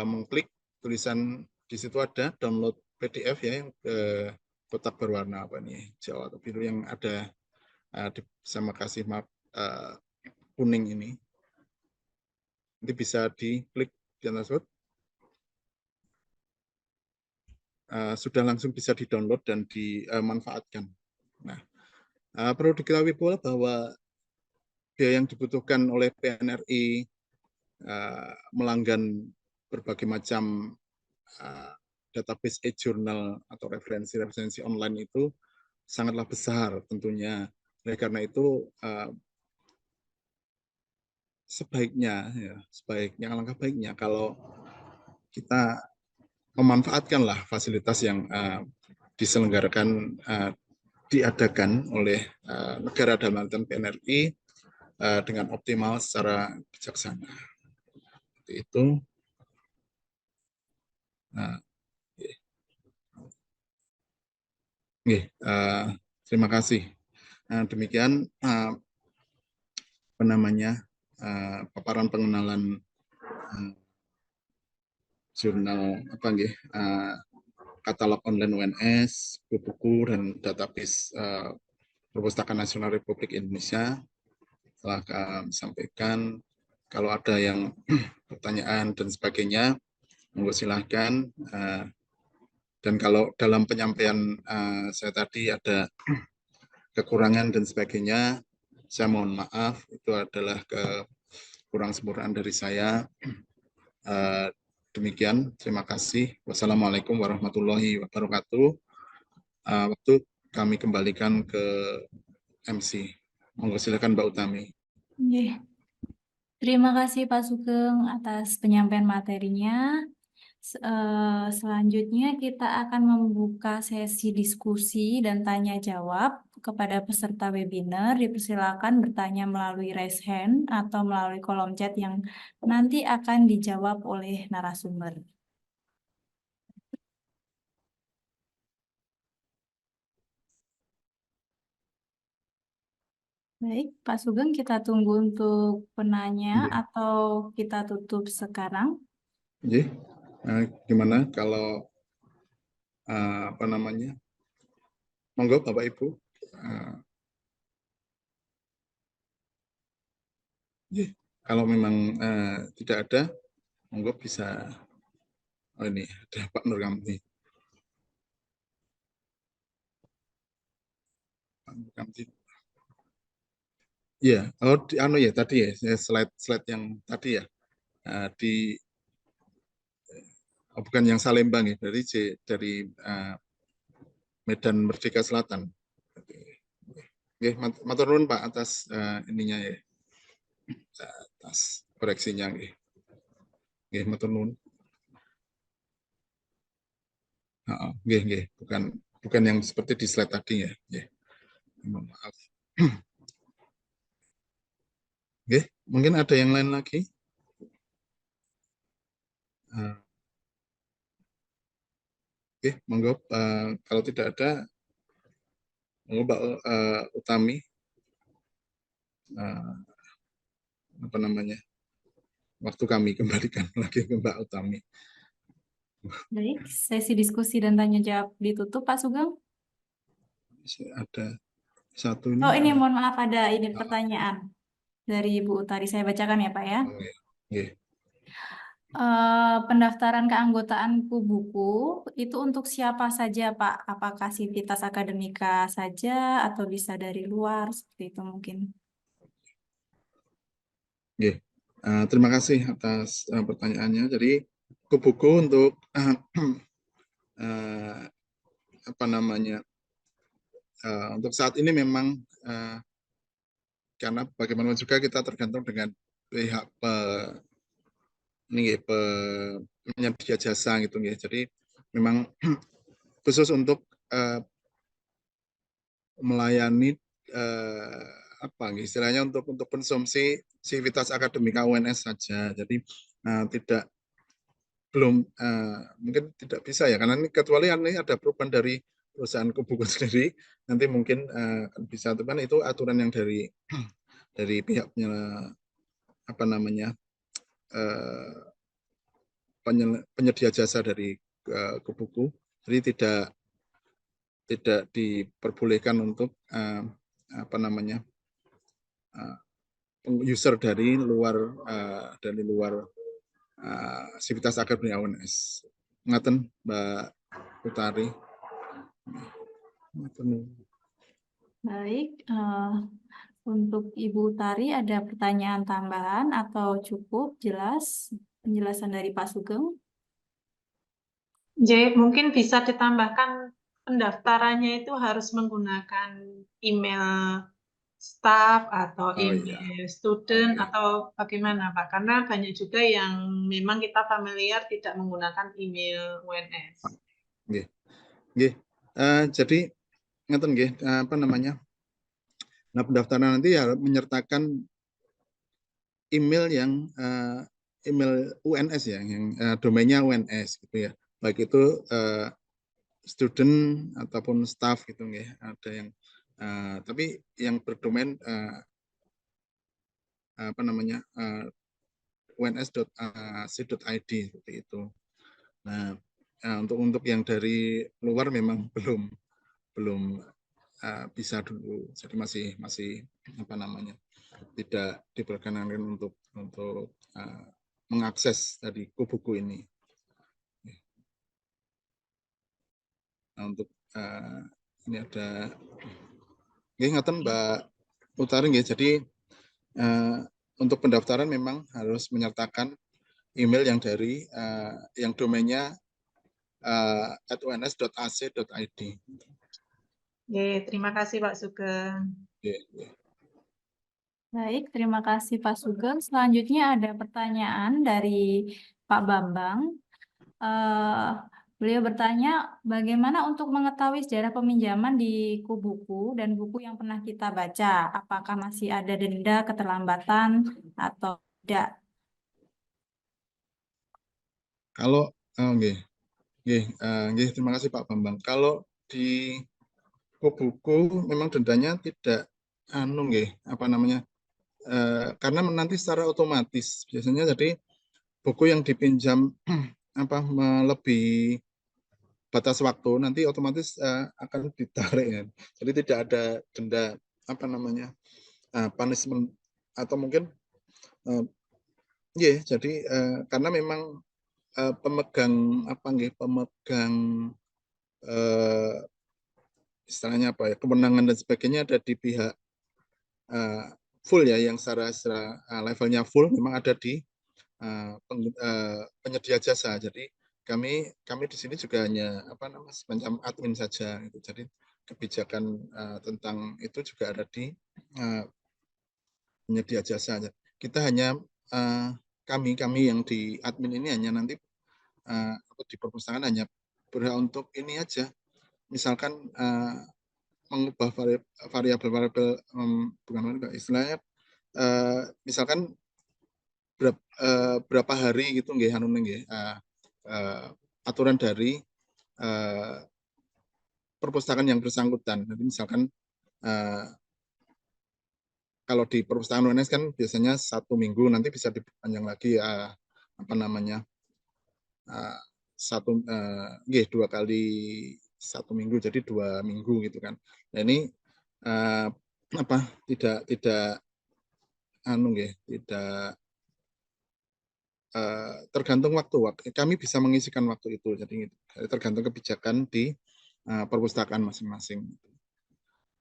mengklik tulisan di situ ada download PDF ya, yang kotak berwarna apa nih, hijau atau biru yang ada sama kasih map kuning ini. Nanti bisa diklik di atas tersebut. Sudah langsung bisa di-download dan dimanfaatkan. Nah, perlu diketahui pula bahwa biaya yang dibutuhkan oleh PNRI melanggan berbagai macam database e-journal atau referensi-referensi online itu sangatlah besar tentunya. Oleh karena itu sebaiknya alangkah baiknya kalau kita memanfaatkanlah fasilitas yang diselenggarakan diadakan oleh negara dalam hal PNRI dengan optimal secara bijaksana. Seperti itu. Terima kasih. Demikian paparan pengenalan jurnal katalog online UNS, buku-buku dan database Perpustakaan Nasional Republik Indonesia. Telah kami sampaikan. Kalau ada yang pertanyaan dan sebagainya, monggo silahkan. Dan kalau dalam penyampaian saya tadi ada kekurangan dan sebagainya, saya mohon maaf. Itu adalah kekurang sempurnaan dari saya. Demikian, terima kasih. Wassalamualaikum warahmatullahi wabarakatuh. Waktu kami kembalikan ke MC. Monggo silakan Mbak Utami. Terima kasih Pak Sugeng atas penyampaian materinya. Selanjutnya kita akan membuka sesi diskusi dan tanya jawab kepada peserta webinar. Dipersilakan bertanya melalui raise hand atau melalui kolom chat yang nanti akan dijawab oleh narasumber. Baik, Pak Sugeng, kita tunggu untuk penanya atau kita tutup sekarang? Gimana kalau monggo Bapak Ibu. Kalau memang tidak ada, monggo bisa. Oh ini ada Pak Nur Kamti. Pak Nur Kamti. Iya, oh anu ya tadi ya slide yang tadi ya di bukan yang Salembang ya dari Medan Merdeka Selatan. Oke, matur nuwun Pak atas ininya ya, atas koreksinya nggih. Nggih, matur nuwun. Nggih, nggih, bukan yang seperti di slide tadi ya. Nggih. Mohon maaf. Nggih, mungkin ada yang lain lagi. Oke, monggo kalau tidak ada, monggo Mbak Utami apa namanya? Waktu kami kembalikan lagi ke Mbak Utami. Baik, sesi diskusi dan tanya jawab ditutup, Pak Sugeng. Ada satu ini. Oh, ini mohon maaf ada ini pertanyaan dari Ibu Utari. Saya bacakan ya, Pak ya. Nggih. Pendaftaran keanggotaan buku itu untuk siapa saja, Pak? Apakah sivitas akademika saja atau bisa dari luar? Seperti itu mungkin. Nggih. Terima kasih atas pertanyaannya. Jadi buku untuk apa namanya? Untuk saat ini memang karena bagaimana juga kita tergantung dengan pihak penyedia jasa gitu ya. Jadi memang khusus untuk melayani apa istilahnya untuk konsumsi sivitas akademika UNS saja. Jadi tidak belum mungkin tidak bisa ya karena ini kecuali ini ada perubahan dari perusahaan buku sendiri nanti mungkin bisa teman itu aturan yang dari dari pihaknya apa namanya penyedia jasa dari buku jadi tidak diperbolehkan untuk apa namanya user dari luar sivitas akademika UNS. Ngaten Mbak Utari. Baik, untuk Ibu Utari ada pertanyaan tambahan atau cukup jelas penjelasan dari Pak Sugeng? Jadi mungkin bisa ditambahkan pendaftarannya itu harus menggunakan email staff atau email student atau bagaimana Pak? Karena banyak juga yang memang kita familiar tidak menggunakan email UNS. Nggih. Nggih. Jadi ngeten nggih apa namanya? Nah, pendaftaran nanti ya menyertakan email yang email UNS ya, yang domainnya UNS gitu ya. Baik itu student ataupun staff gitu ya. Ada yang tapi yang berdomain apa namanya uns.ac.id seperti itu. Nah, untuk yang dari luar memang belum bisa dulu. Jadi masih apa namanya tidak diperkenankan untuk mengakses dari buku ini. Nah, untuk ini ada ingatan Mbak Utari ya. Jadi untuk pendaftaran memang harus menyertakan email yang dari yang domainnya @uns.ac.id. Terima kasih Pak Sugeng. Baik, terima kasih Pak Sugeng. Selanjutnya ada pertanyaan dari Pak Bambang. Beliau bertanya, bagaimana untuk mengetahui sejarah peminjaman di buku dan buku yang pernah kita baca? Apakah masih ada denda keterlambatan atau tidak? Kalau terima kasih Pak Bambang. Kalau di buku memang dendanya tidak apa namanya? Karena nanti secara otomatis biasanya jadi buku yang dipinjam apa melebihi batas waktu nanti otomatis akan ditarik ya. Jadi tidak ada denda apa namanya punishment atau mungkin Ya, jadi karena memang pemegang istilahnya apa ya, kewenangan dan sebagainya ada di pihak full ya, yang secara levelnya full memang ada di penyedia jasa. Jadi kami di sini juga hanya semacam admin saja gitu. Jadi kebijakan tentang itu juga ada di penyedia jasa. Kita hanya kami yang di admin ini hanya nanti di perpustakaan hanya berhak untuk ini aja. Misalkan mengubah variabel bukan istilahnya misalkan berapa hari gitu nggih aturan dari perpustakaan yang bersangkutan. Jadi misalkan kalau di perpustakaan UNS kan biasanya 1 minggu, nanti bisa dipanjang lagi 2 kali 1 minggu, jadi 2 minggu gitu kan. Nah ini tidak tergantung waktu. Kami bisa mengisikan waktu itu, jadi tergantung kebijakan di perpustakaan masing-masing.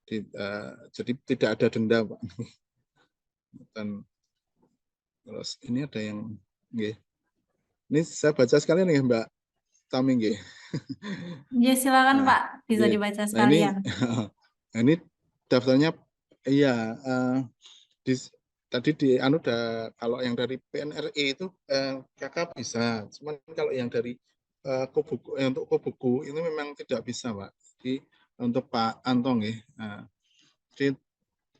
Jadi tidak ada denda, Pak. Dan terus ini ada yang ini saya baca sekalian ya Mbak Tami nggih. Ya, silakan Nah, Pak, bisa nggih. dibaca Nah ini sekalian. ini daftarnya iya tadi di kalau yang dari PNRI itu kakak bisa, cuman kalau yang dari Kobuku untuk Kobuku ini memang tidak bisa Pak. Jadi untuk Pak Antong ya. Jadi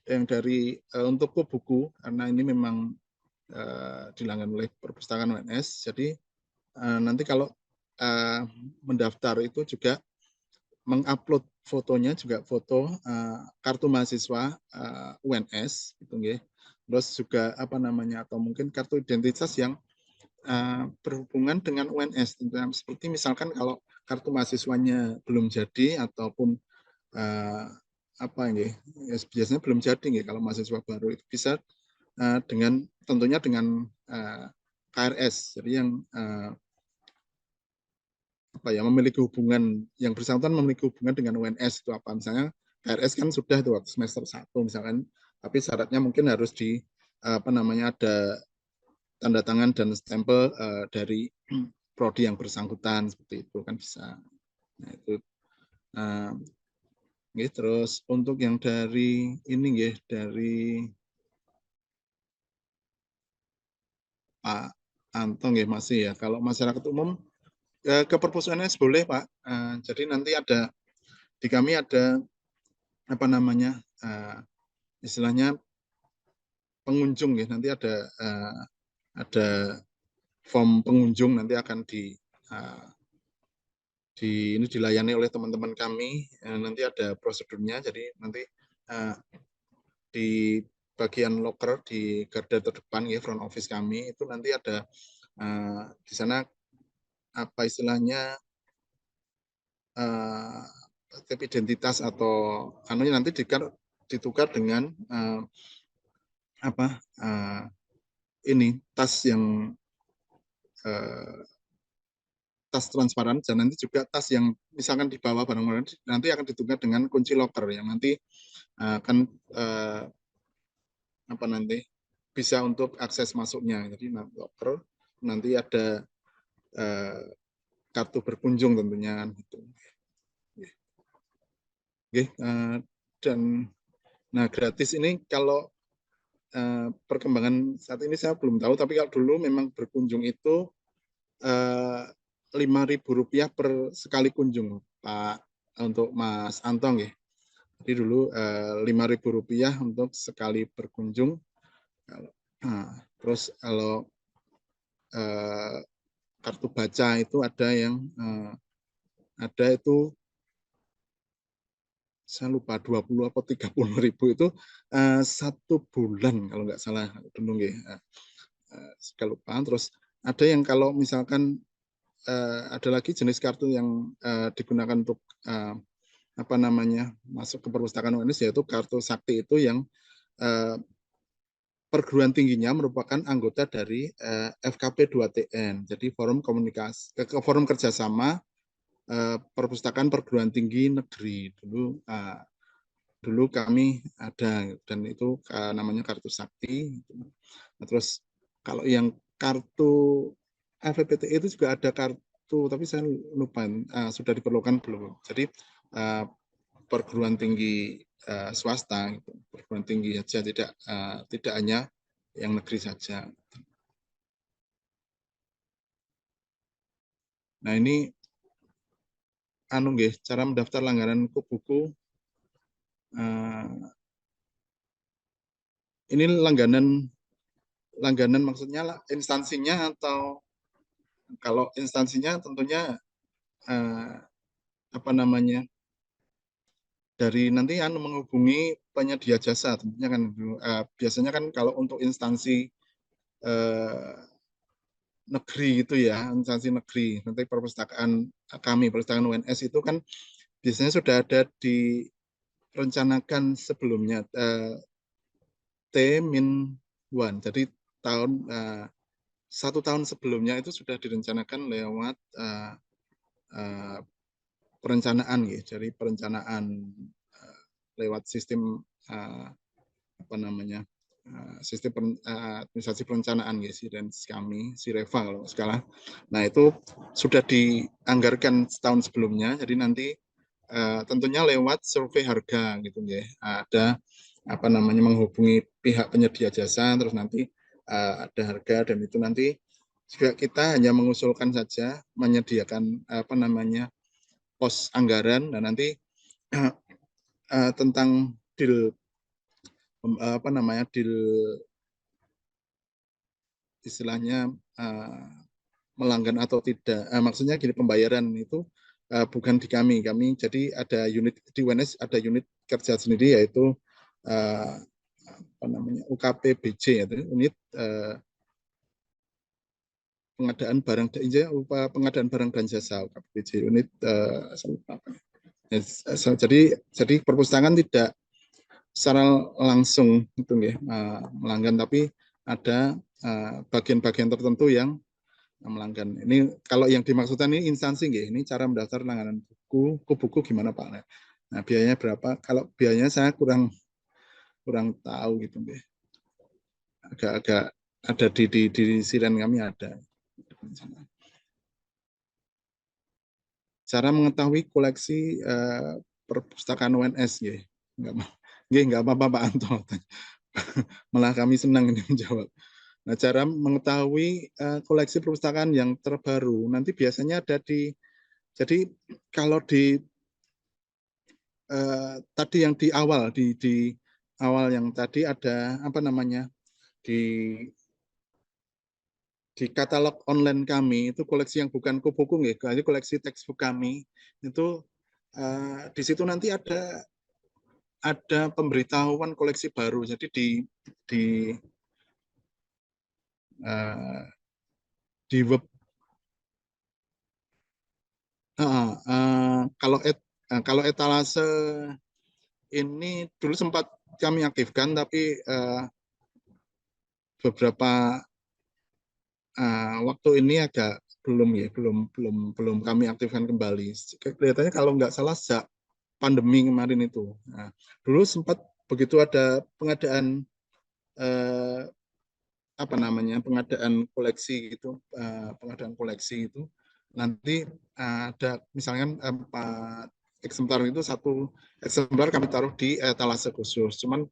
yang dari untuk Kobuku karena ini memang dilanggan oleh perpustakaan UNS, jadi nanti kalau mendaftar itu juga mengupload fotonya juga foto kartu mahasiswa UNS gitu nggih. Terus juga atau mungkin kartu identitas yang berhubungan dengan UNS. Seperti misalkan kalau kartu mahasiswanya belum jadi ataupun biasanya belum jadi nggih kalau mahasiswa baru itu bisa tentunya dengan KRS. Jadi yang memiliki hubungan yang bersangkutan memiliki hubungan dengan UNS itu apa, misalnya KRS kan sudah itu waktu semester 1 misalkan, tapi syaratnya mungkin harus ada tanda tangan dan stempel dari prodi yang bersangkutan, seperti itu kan bisa. Nah itu terus untuk yang dari ini dari Pak Antong masih ya, kalau masyarakat umum ke perpustakaan boleh Pak. Jadi nanti di kami ada istilahnya pengunjung ya, nanti ada form pengunjung nanti akan ini dilayani oleh teman-teman kami. Nanti ada prosedurnya, jadi nanti di bagian loker di garda terdepan ya, front office kami itu nanti ada di sana istilahnya identitas atau nanti ditukar dengan ini tas yang tas transparan, dan nanti juga tas yang misalkan dibawa barang-barang nanti akan ditukar dengan kunci loker yang nanti akan nanti bisa untuk akses masuknya. Jadi loker nanti ada kartu berkunjung tentunya kan gitu. Dan gratis ini kalau perkembangan saat ini saya belum tahu, tapi kalau dulu memang berkunjung itu Rp5.000 per sekali kunjung Pak, untuk Mas Antong ya. Jadi dulu Rp5.000 untuk sekali berkunjung. Terus kalau kartu baca itu ada yang itu saya lupa 20 atau 30.000 itu 1 bulan kalau nggak salah dulu nggih. Saya lupa. Terus ada yang kalau misalkan ada lagi jenis kartu yang digunakan untuk masuk ke perpustakaan UNS, yaitu kartu sakti itu yang perguruan tingginya merupakan anggota dari FKP 2TN, jadi forum komunikasi forum kerjasama perpustakaan perguruan tinggi negeri. Dulu kami ada, dan itu namanya kartu sakti. Nah, terus kalau yang kartu LPPTI itu juga ada kartu, tapi saya lupa sudah diperlukan belum. Jadi perguruan tinggi swasta, gitu. Perguruan tinggi saja, tidak hanya yang negeri saja. Nah, ini cara mendaftar langganan buku. Ini langganan maksudnya instansinya, atau kalau instansinya tentunya dari nanti menghubungi penyedia jasa, tentunya kan biasanya kan kalau untuk instansi negeri itu ya, instansi negeri, nanti perpustakaan UNS itu kan biasanya sudah ada direncanakan sebelumnya T-1, jadi satu tahun sebelumnya itu sudah direncanakan lewat perencanaan ya, jadi perencanaan lewat sistem sistem administrasi perencanaan ya, dan kami Sireva kalau sekarang. Nah, itu sudah dianggarkan setahun sebelumnya, jadi nanti tentunya lewat survei harga gitu ya, ada menghubungi pihak penyedia jasa, terus nanti ada harga, dan itu nanti juga kita hanya mengusulkan saja, menyediakan pos anggaran, dan nanti tentang deal deal istilahnya melanggan atau tidak, maksudnya gini, pembayaran itu bukan di kami jadi ada unit di UNS, ada unit kerja sendiri, yaitu UKPBJ, yaitu unit pengadaan barang dan jasa, UKPBJ unit jadi perpustakaan tidak secara langsung itu ya melanggan, tapi ada bagian-bagian tertentu yang melanggan. Ini kalau yang dimaksudkan ini instansi nggih, ini cara mendaftar langganan buku gimana Pak? Nah, biayanya berapa? Kalau biayanya saya kurang tahu gitu nggih. Agak ada di siren kami ada. Cara mengetahui koleksi perpustakaan UNS nggih. Nggak apa-apa Pak Anto. Malah kami senang ini menjawab. Nah, cara mengetahui koleksi perpustakaan yang terbaru nanti biasanya ada jadi kalau tadi yang di awal yang tadi ada di katalog online kami itu koleksi yang bukan buku ya, koleksi textbook kami itu di situ nanti ada pemberitahuan koleksi baru. Jadi di web kalau etalase ini dulu sempat kami aktifkan, tapi beberapa waktu ini agak belum kami aktifkan kembali. Kelihatannya kalau nggak salah sejak pandemi kemarin itu. Nah, dulu sempat begitu ada pengadaan pengadaan koleksi gitu, nanti ada misalnya 4 eksemplar itu, 1 eksemplar kami taruh di etalase khusus. Cuman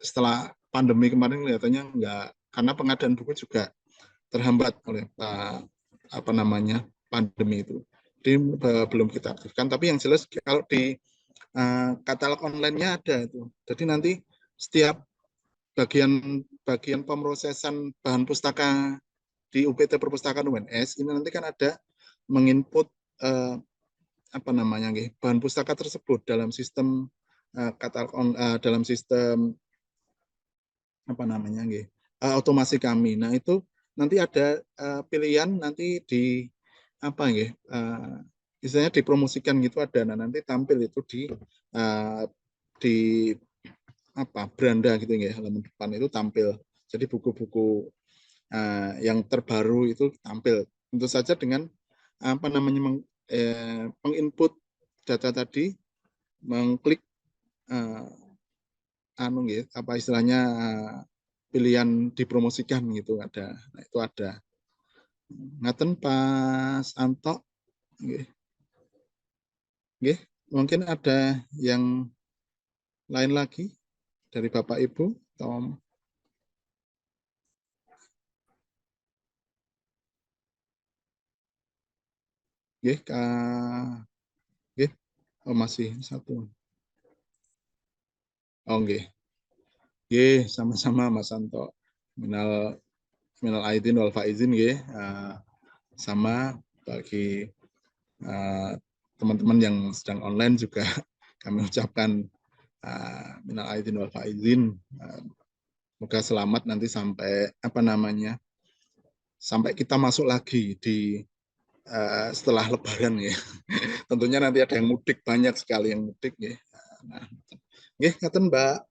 setelah pandemi kemarin kelihatannya enggak, karena pengadaan buku juga terhambat oleh pandemi itu. Jadi belum kita aktifkan, tapi yang jelas kalau di katalog online-nya ada itu. Jadi nanti setiap bagian pemrosesan bahan pustaka di UPT Perpustakaan UNS ini nanti kan ada menginput bahan pustaka tersebut dalam sistem katalog dalam sistem otomasi kami. Nah, itu nanti ada pilihan nanti di misalnya dipromosikan gitu ada. Nah, nanti tampil itu di beranda gitu ya, halaman depan itu tampil. Jadi buku-buku yang terbaru itu tampil. Tentu saja dengan menginput data tadi, mengklik istilahnya pilihan dipromosikan gitu ada. Nah, itu ada. Ngaten Pas Anto. Nggih, mungkin ada yang lain lagi dari Bapak Ibu, Tom. Nggih, nggih. Oh, masih satu. Oh, nggih. Nggih, sama-sama Mas Anto. Minal aidin wal faizin nggih. Sama bagi teman-teman yang sedang online juga kami ucapkan minal aidin wal faizin. Semoga selamat nanti sampai sampai kita masuk lagi di setelah Lebaran ya. Tentunya nanti ada yang mudik, banyak sekali yang mudik ya. Nah, ngaten Mbak.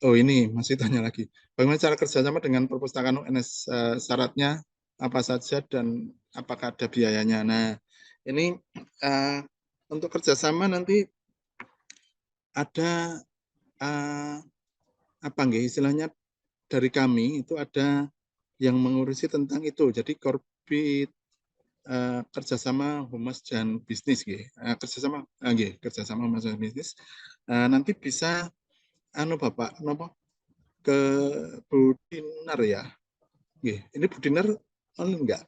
Oh ini masih tanya lagi. Bagaimana cara kerjasama dengan perpustakaan UNS? Syaratnya apa saja dan apakah ada biayanya? Nah, ini untuk kerjasama nanti ada istilahnya dari kami itu ada yang mengurusi tentang itu. Jadi korbit kerjasama humas dan bisnis, kerjasama humas dan bisnis. Nanti bisa Bapak ke Bu Dinar ya. Ini Bu Dinar enggak.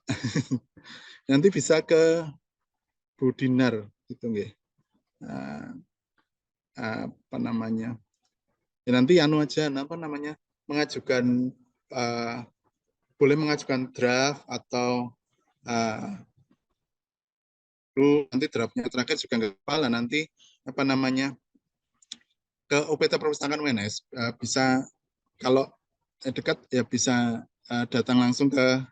Nanti bisa ke Bu Dinar gitu nggih. Ya, nanti aja mengajukan boleh mengajukan draft atau nanti draftnya terakhir juga nggak kepala nanti ke OPT Perpustakaan UNS bisa kalau dekat ya bisa datang langsung ke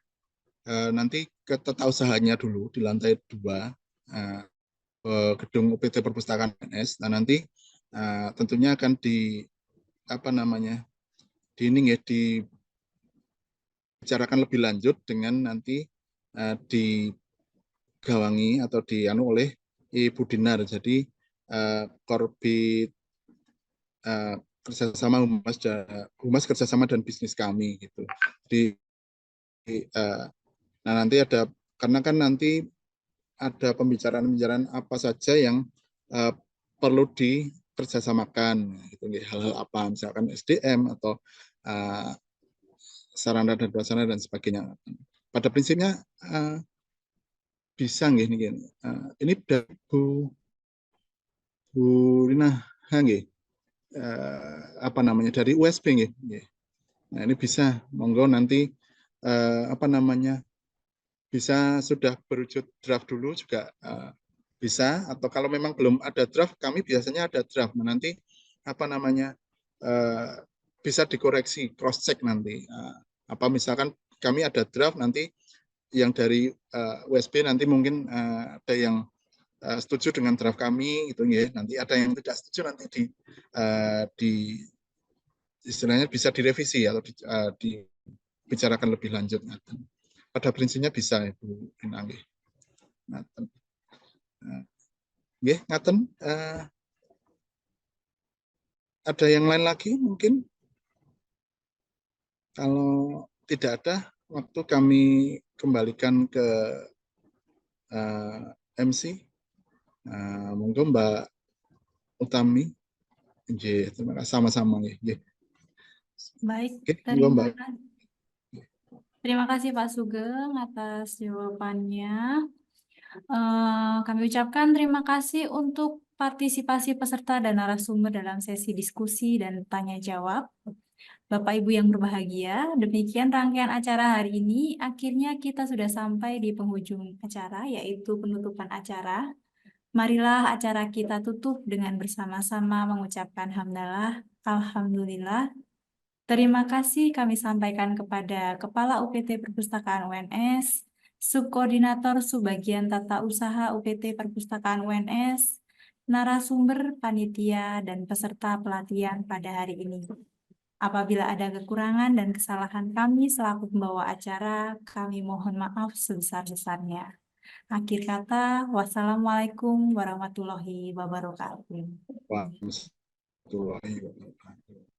nanti ke tata usahanya dulu di lantai 2 gedung OPT Perpustakaan UNS. Nah nanti tentunya akan dibicarakan lebih lanjut dengan nanti digawangi atau oleh Ibu Dinar. Jadi korbit kerjasama humas kerjasama dan bisnis kami gitu. Nah nanti ada karena kan nanti ada pembicaraan apa saja yang perlu dikerjasamakan gitu, hal-hal apa misalkan SDM atau sarana dan prasarana dan sebagainya. Pada prinsipnya bisa nggih ini dari Bu Rina nggih dari USB nggih. Nah ini bisa monggo nanti bisa sudah berwujud draft dulu juga bisa, atau kalau memang belum ada draft, kami biasanya ada draft. Nah, nanti bisa dikoreksi, cross check nanti. Misalkan kami ada draft nanti yang dari USB nanti mungkin ada yang setuju dengan draft kami gitu ya. Nanti ada yang tidak setuju nanti istilahnya bisa direvisi atau dibicarakan lebih lanjut. Pada prinsipnya bisa Ibu Inanggi. Ngaten. Ada yang lain lagi mungkin? Kalau tidak ada, waktu kami kembalikan ke MC. Monggo Mbak Utami. Terima kasih sama-sama. Baik, Mbak. terima kasih Pak Sugeng atas jawabannya. Kami ucapkan terima kasih untuk partisipasi peserta dan narasumber dalam sesi diskusi dan tanya jawab. Bapak Ibu yang berbahagia, demikian rangkaian acara hari ini. Akhirnya kita sudah sampai di penghujung acara, yaitu penutupan acara. Marilah acara kita tutup dengan bersama-sama mengucapkan hamdalah, alhamdulillah. Terima kasih kami sampaikan kepada Kepala UPT Perpustakaan UNS, Subkoordinator Subbagian Tata Usaha UPT Perpustakaan UNS, narasumber, panitia, dan peserta pelatihan pada hari ini. Apabila ada kekurangan dan kesalahan kami selaku pembawa acara, kami mohon maaf sebesar-besarnya. Akhir kata, wassalamualaikum warahmatullahi wabarakatuh. Warahmatullahi wabarakatuh.